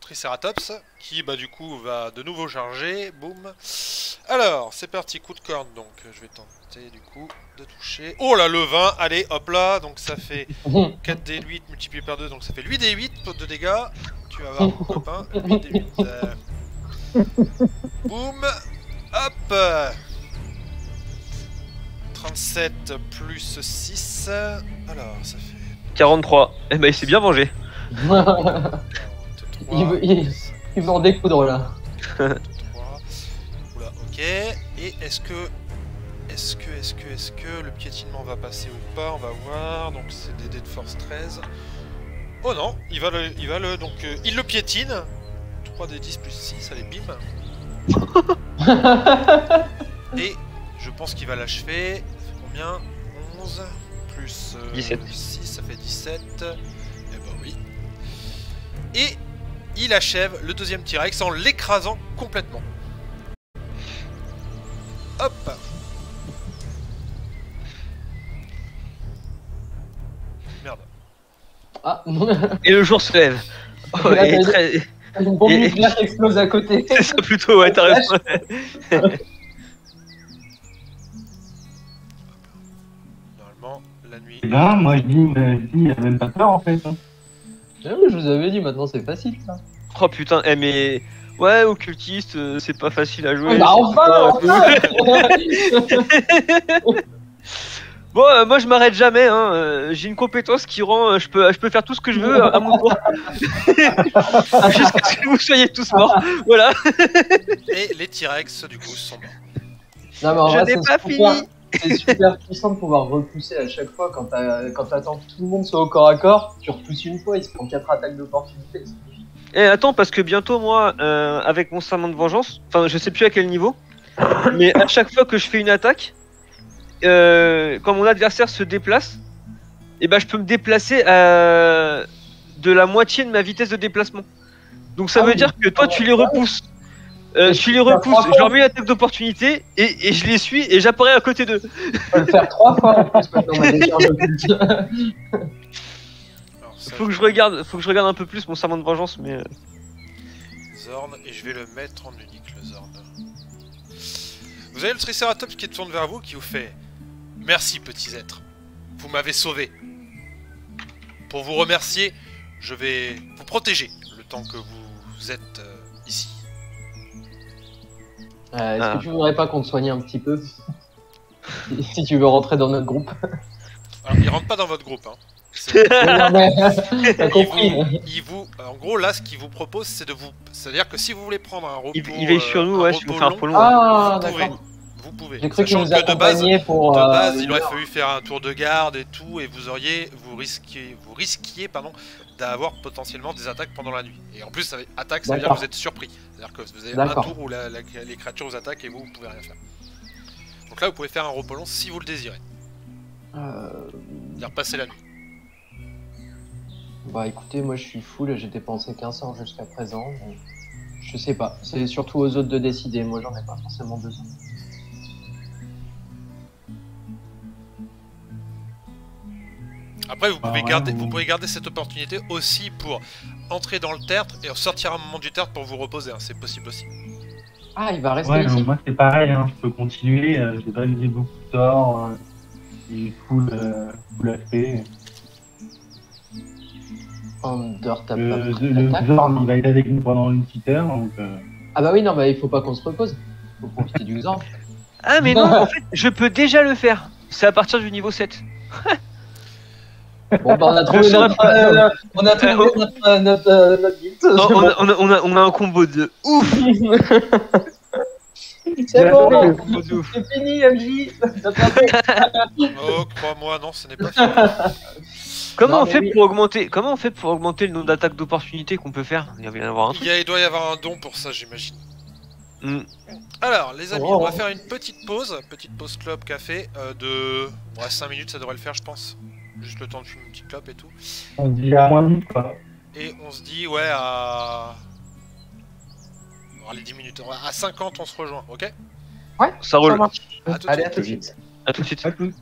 Triceratops qui du coup va de nouveau charger. Boum. Alors, c'est parti, coup de corne. Donc je vais tenter du coup de toucher. Oh là, le 20. Allez, hop là. Donc ça fait 4 d 8 multiplié par 2. Donc ça fait 8 d 8 de dégâts. Tu vas voir mon copain. 8 d 8. Boum. Hop. 37 plus 6. Alors, ça fait... 43. Eh ben il s'est bien vengé. 43, il veut en découdre là. 3. Oula, ok. Et est-ce que le piétinement va passer ou pas? On va voir. Donc c'est des dés de force 13. Oh non, il le piétine. 3 d 10 plus 6, allez bim. Et je pense qu'il va l'achever. Ça fait combien? 11 plus 17. 6, ça fait 17. Et bah oui. Et il achève le deuxième T-Rex en l'écrasant complètement. Hop. Merde. Ah. Et le jour se lève. Oh, Là, et très... Une bombe nucléaire qui explose à côté. C'est ça plutôt, ouais, t'as raison. Normalement, la nuit... Ben, moi je dis, il a même pas peur en fait. Hein. Ah, mais je vous avais dit, maintenant c'est facile ça. Oh putain, mais... Ouais, occultiste, c'est pas facile à jouer. Bah enfin, Bon, moi je m'arrête jamais, hein. J'ai une compétence qui rend, je peux faire tout ce que je veux à mon tour. Jusqu'à ce que vous soyez tous morts. Voilà. Et les T-Rex du coup sont morts. Non, mais en Je vrai, n'ai c'est pas super- fini. C'est super puissant de pouvoir repousser à chaque fois quand t'attends que tout le monde soit au corps à corps. Tu repousses une fois, il se prend 4 attaques d'opportunité. Et attends, parce que bientôt, moi, avec mon serment de vengeance, enfin, je sais plus à quel niveau, mais à chaque fois que je fais une attaque, quand mon adversaire se déplace, et ben je peux me déplacer de la moitié de ma vitesse de déplacement. Donc ça Ah veut oui, dire que toi, tu les repousses. Et Tu tu les peux faire repousses, 3 je leur fois. mets une attaque d'opportunité et je les suis et j'apparais à côté d'eux. Tu peux le faire 3 fois en plus maintenant, ma décharge de culte. Alors, ça, Faut que je regarde un peu plus mon serment de vengeance, mais Zorn, et je vais le mettre en unique, le Zorn. Vous avez le Triceratops qui tourne vers vous, qui vous fait « Merci, petits êtres. Vous m'avez sauvé. Pour vous remercier, je vais vous protéger le temps que vous êtes ici. » Est-ce que tu voudrais pas qu'on te soigne un petit peu si tu veux rentrer dans notre groupe. Alors, il rentre pas dans votre groupe, hein. Non, mais, t'as compris. En gros, là, ce qu'il vous propose, c'est de vous... C'est-à-dire que si vous voulez prendre un repos... il veille sur nous, ouais, si vous repos faites un long, repos long. Ah, vous pouvez. d'accord. Vous pouvez. J'ai cru qu'il Sachant nous que de base, accompagnait pour. de base, il une aurait heure. fallu faire un tour de garde et tout, et vous risquiez d'avoir potentiellement des attaques pendant la nuit. Et en plus, attaque, ça veut dire que D'accord. vous êtes surpris. C'est-à-dire que vous avez un D'accord. tour où les créatures vous attaquent et vous pouvez rien faire. Donc là, vous pouvez faire un repos long si vous le désirez. C'est-à-dire passer la nuit. Bah écoutez, moi je suis full, j'ai dépensé 15 sort jusqu'à présent. Donc... Je sais pas, c'est surtout aux autres de décider, moi j'en ai pas forcément besoin. Après, vous pouvez, ouais, garder, ouais. vous pouvez garder cette opportunité aussi pour entrer dans le tertre et sortir un moment du tertre pour vous reposer. Hein. C'est possible aussi. Ah, il va rester Ouais, ici. moi c'est pareil, hein, je peux continuer, j'ai pas visé beaucoup de sorts, il full aspect. Under tape Le Zorn il va être avec nous pendant une petite heure, donc Ah bah oui, non, mais il faut pas qu'on se repose. Faut profiter du Zorn. Ah mais non, en fait, je peux déjà le faire. C'est à partir du niveau 7. Bon bah on a trouvé Je notre, serais- on a trouvé notre guild. On a un combo de ouf. C'est bon, Un combo de ouf. c'est fini MJ. T'as perdu. Oh, crois-moi, non, ce n'est pas fini. Comment Non, on mais fait oui. pour augmenter le nombre d'attaques d'opportunité qu'on peut faire? Il y avait y en avoir un truc. Il doit y avoir un don pour ça, j'imagine. Hmm. Alors, les amis, Oh. on va faire une petite pause club café de 5 minutes, ça devrait le faire, je pense. Juste le temps de fumer une petite clope et tout. on dit à moins de minutes, quoi. Et on se dit, ouais, à. Allez, 10 minutes. À 50, on se rejoint, ok? Ouais, Ça roule. marche. À tout de Allez, suite. à tout de suite. À tout de suite. À tous.